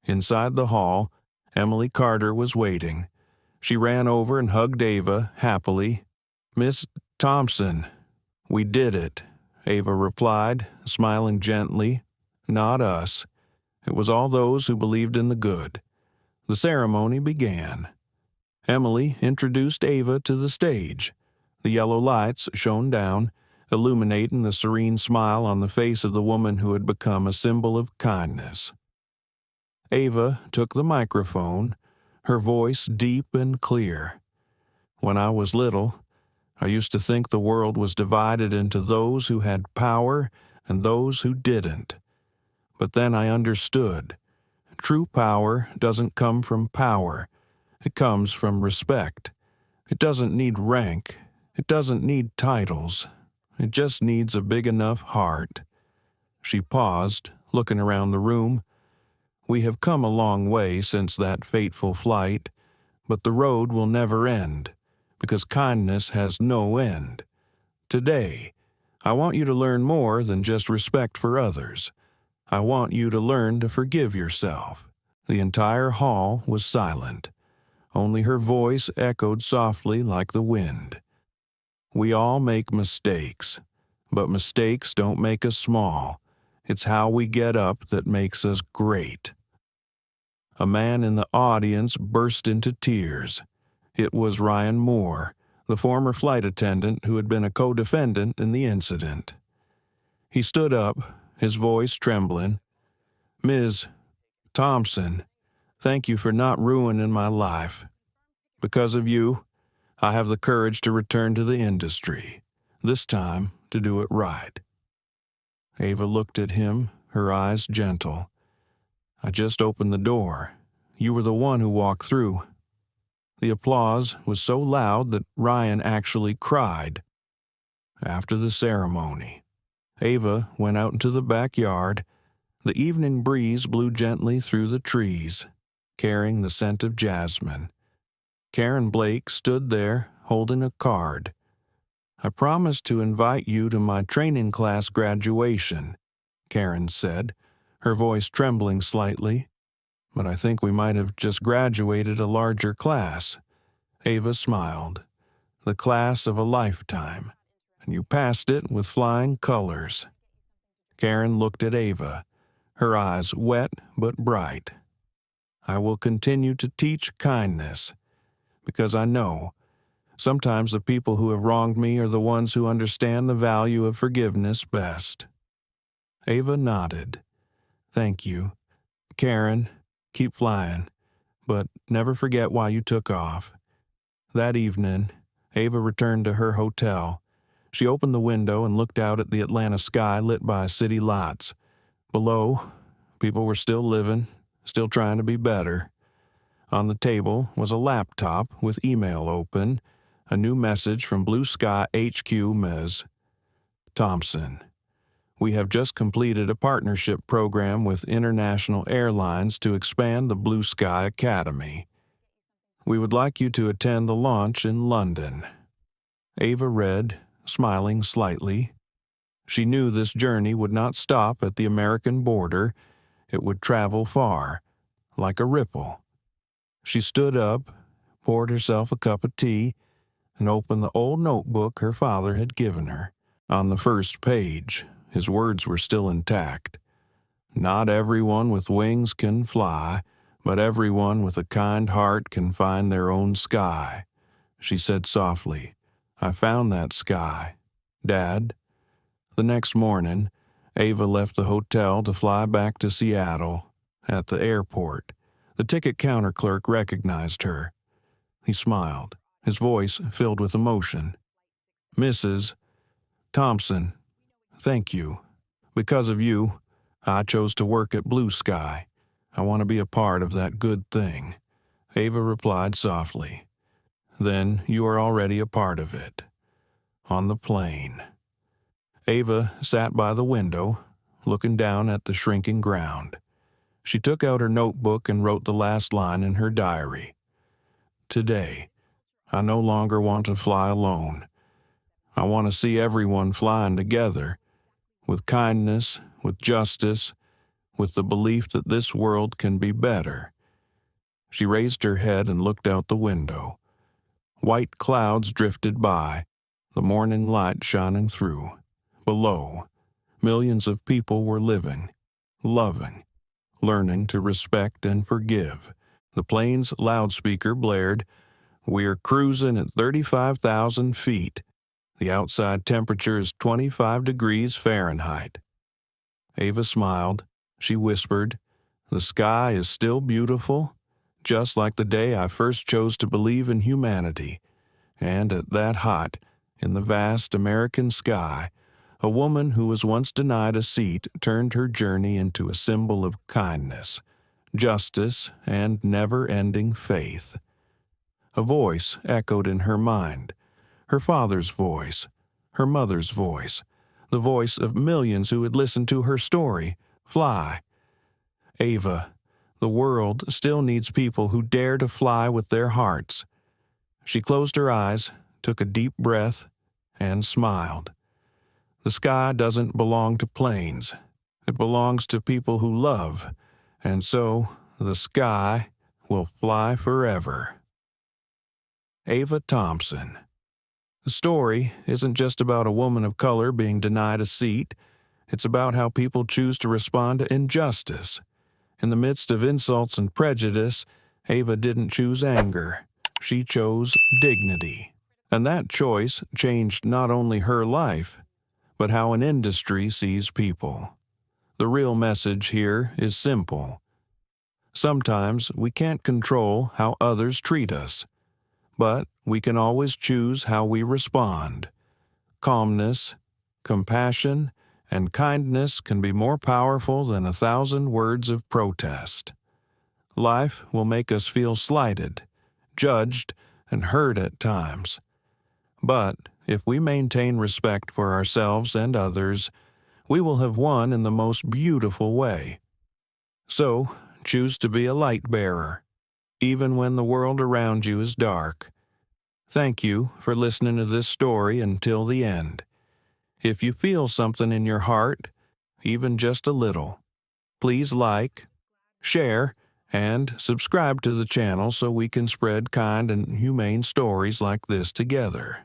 Inside the hall, Emily Carter was waiting. She ran over and hugged Ava happily. "Miss Thompson, we did it," Ava replied, smiling gently. "Not us. It was all those who believed in the good." The ceremony began. Emily introduced Ava to the stage. The yellow lights shone down, illuminating the serene smile on the face of the woman who had become a symbol of kindness. Ava took the microphone, her voice deep and clear. "When I was little, I used to think the world was divided into those who had power and those who didn't. But then I understood. True power doesn't come from power. It comes from respect. It doesn't need rank. It doesn't need titles. It just needs a big enough heart." She paused, looking around the room. "We have come a long way since that fateful flight, but the road will never end, because kindness has no end. Today, I want you to learn more than just respect for others. I want you to learn to forgive yourself." The entire hall was silent. Only her voice echoed softly like the wind. "We all make mistakes, but mistakes don't make us small. It's how we get up that makes us great." A man in the audience burst into tears. It was Ryan Moore, the former flight attendant who had been a co-defendant in the incident. He stood up, his voice trembling. "Ms. Thompson, thank you for not ruining my life. Because of you, I have the courage to return to the industry, this time to do it right." Ava looked at him, her eyes gentle. "I just opened the door. You were the one who walked through." The applause was so loud that Ryan actually cried. After the ceremony, Ava went out into the backyard. The evening breeze blew gently through the trees, carrying the scent of jasmine. Karen Blake stood there, holding a card. "I promised to invite you to my training class graduation," Karen said, her voice trembling slightly. "But I think we might have just graduated a larger class." Ava smiled. "The class of a lifetime. And you passed it with flying colors." Karen looked at Ava, her eyes wet but bright. "I will continue to teach kindness, because I know sometimes the people who have wronged me are the ones who understand the value of forgiveness best." Ava nodded. "Thank you. Karen, keep flying, but never forget why you took off." That evening, Ava returned to her hotel. She opened the window and looked out at the Atlanta sky lit by city lights. Below, people were still living, still trying to be better. On the table was a laptop with email open, a new message from Blue Sky HQ. "Ms. Thompson, we have just completed a partnership program with international airlines to expand the Blue Sky Academy. We would like you to attend the launch in London." Ava read, smiling slightly. She knew this journey would not stop at the American border. It would travel far, like a ripple. She stood up, poured herself a cup of tea, and opened the old notebook her father had given her. On the first page, his words were still intact. "Not everyone with wings can fly, but everyone with a kind heart can find their own sky." She said softly, "I found that sky, Dad." The next morning, Ava left the hotel to fly back to Seattle. At the airport, the ticket counter clerk recognized her. He smiled, his voice filled with emotion. "Mrs. Thompson, thank you. Because of you, I chose to work at Blue Sky. I want to be a part of that good thing." Ava replied softly. "Then you are already a part of it." On the plane, Ava sat by the window, looking down at the shrinking ground. She took out her notebook and wrote the last line in her diary. "Today, I no longer want to fly alone. I want to see everyone flying together, with kindness, with justice, with the belief that this world can be better. She raised her head and looked out the window. White clouds drifted by, the morning light shining through. Below, millions of people were living, loving, learning to respect and forgive. The plane's loudspeaker blared, "We're cruising at 35,000 feet. The outside temperature is 25 degrees Fahrenheit." Ava smiled. She whispered, "The sky is still beautiful, just like the day I first chose to believe in humanity." And at that hot, in the vast American sky, a woman who was once denied a seat turned her journey into a symbol of kindness, justice, and never-ending faith. A voice echoed in her mind, her father's voice, her mother's voice, the voice of millions who had listened to her story, fly. Ava, the world still needs people who dare to fly with their hearts. She closed her eyes, took a deep breath, and smiled. The sky doesn't belong to planes. It belongs to people who love, and so the sky will fly forever. Ava Thompson. The story isn't just about a woman of color being denied a seat. It's about how people choose to respond to injustice. In the midst of insults and prejudice, Ava didn't choose anger. She chose dignity. And that choice changed not only her life, but how an industry sees people. The real message here is simple. Sometimes we can't control how others treat us, but we can always choose how we respond. Calmness, compassion, and kindness can be more powerful than 1,000 words of protest. Life will make us feel slighted, judged, and hurt at times. But if we maintain respect for ourselves and others, we will have won in the most beautiful way. So, choose to be a light bearer, even when the world around you is dark. Thank you for listening to this story until the end. If you feel something in your heart, even just a little, please like, share, and subscribe to the channel so we can spread kind and humane stories like this together.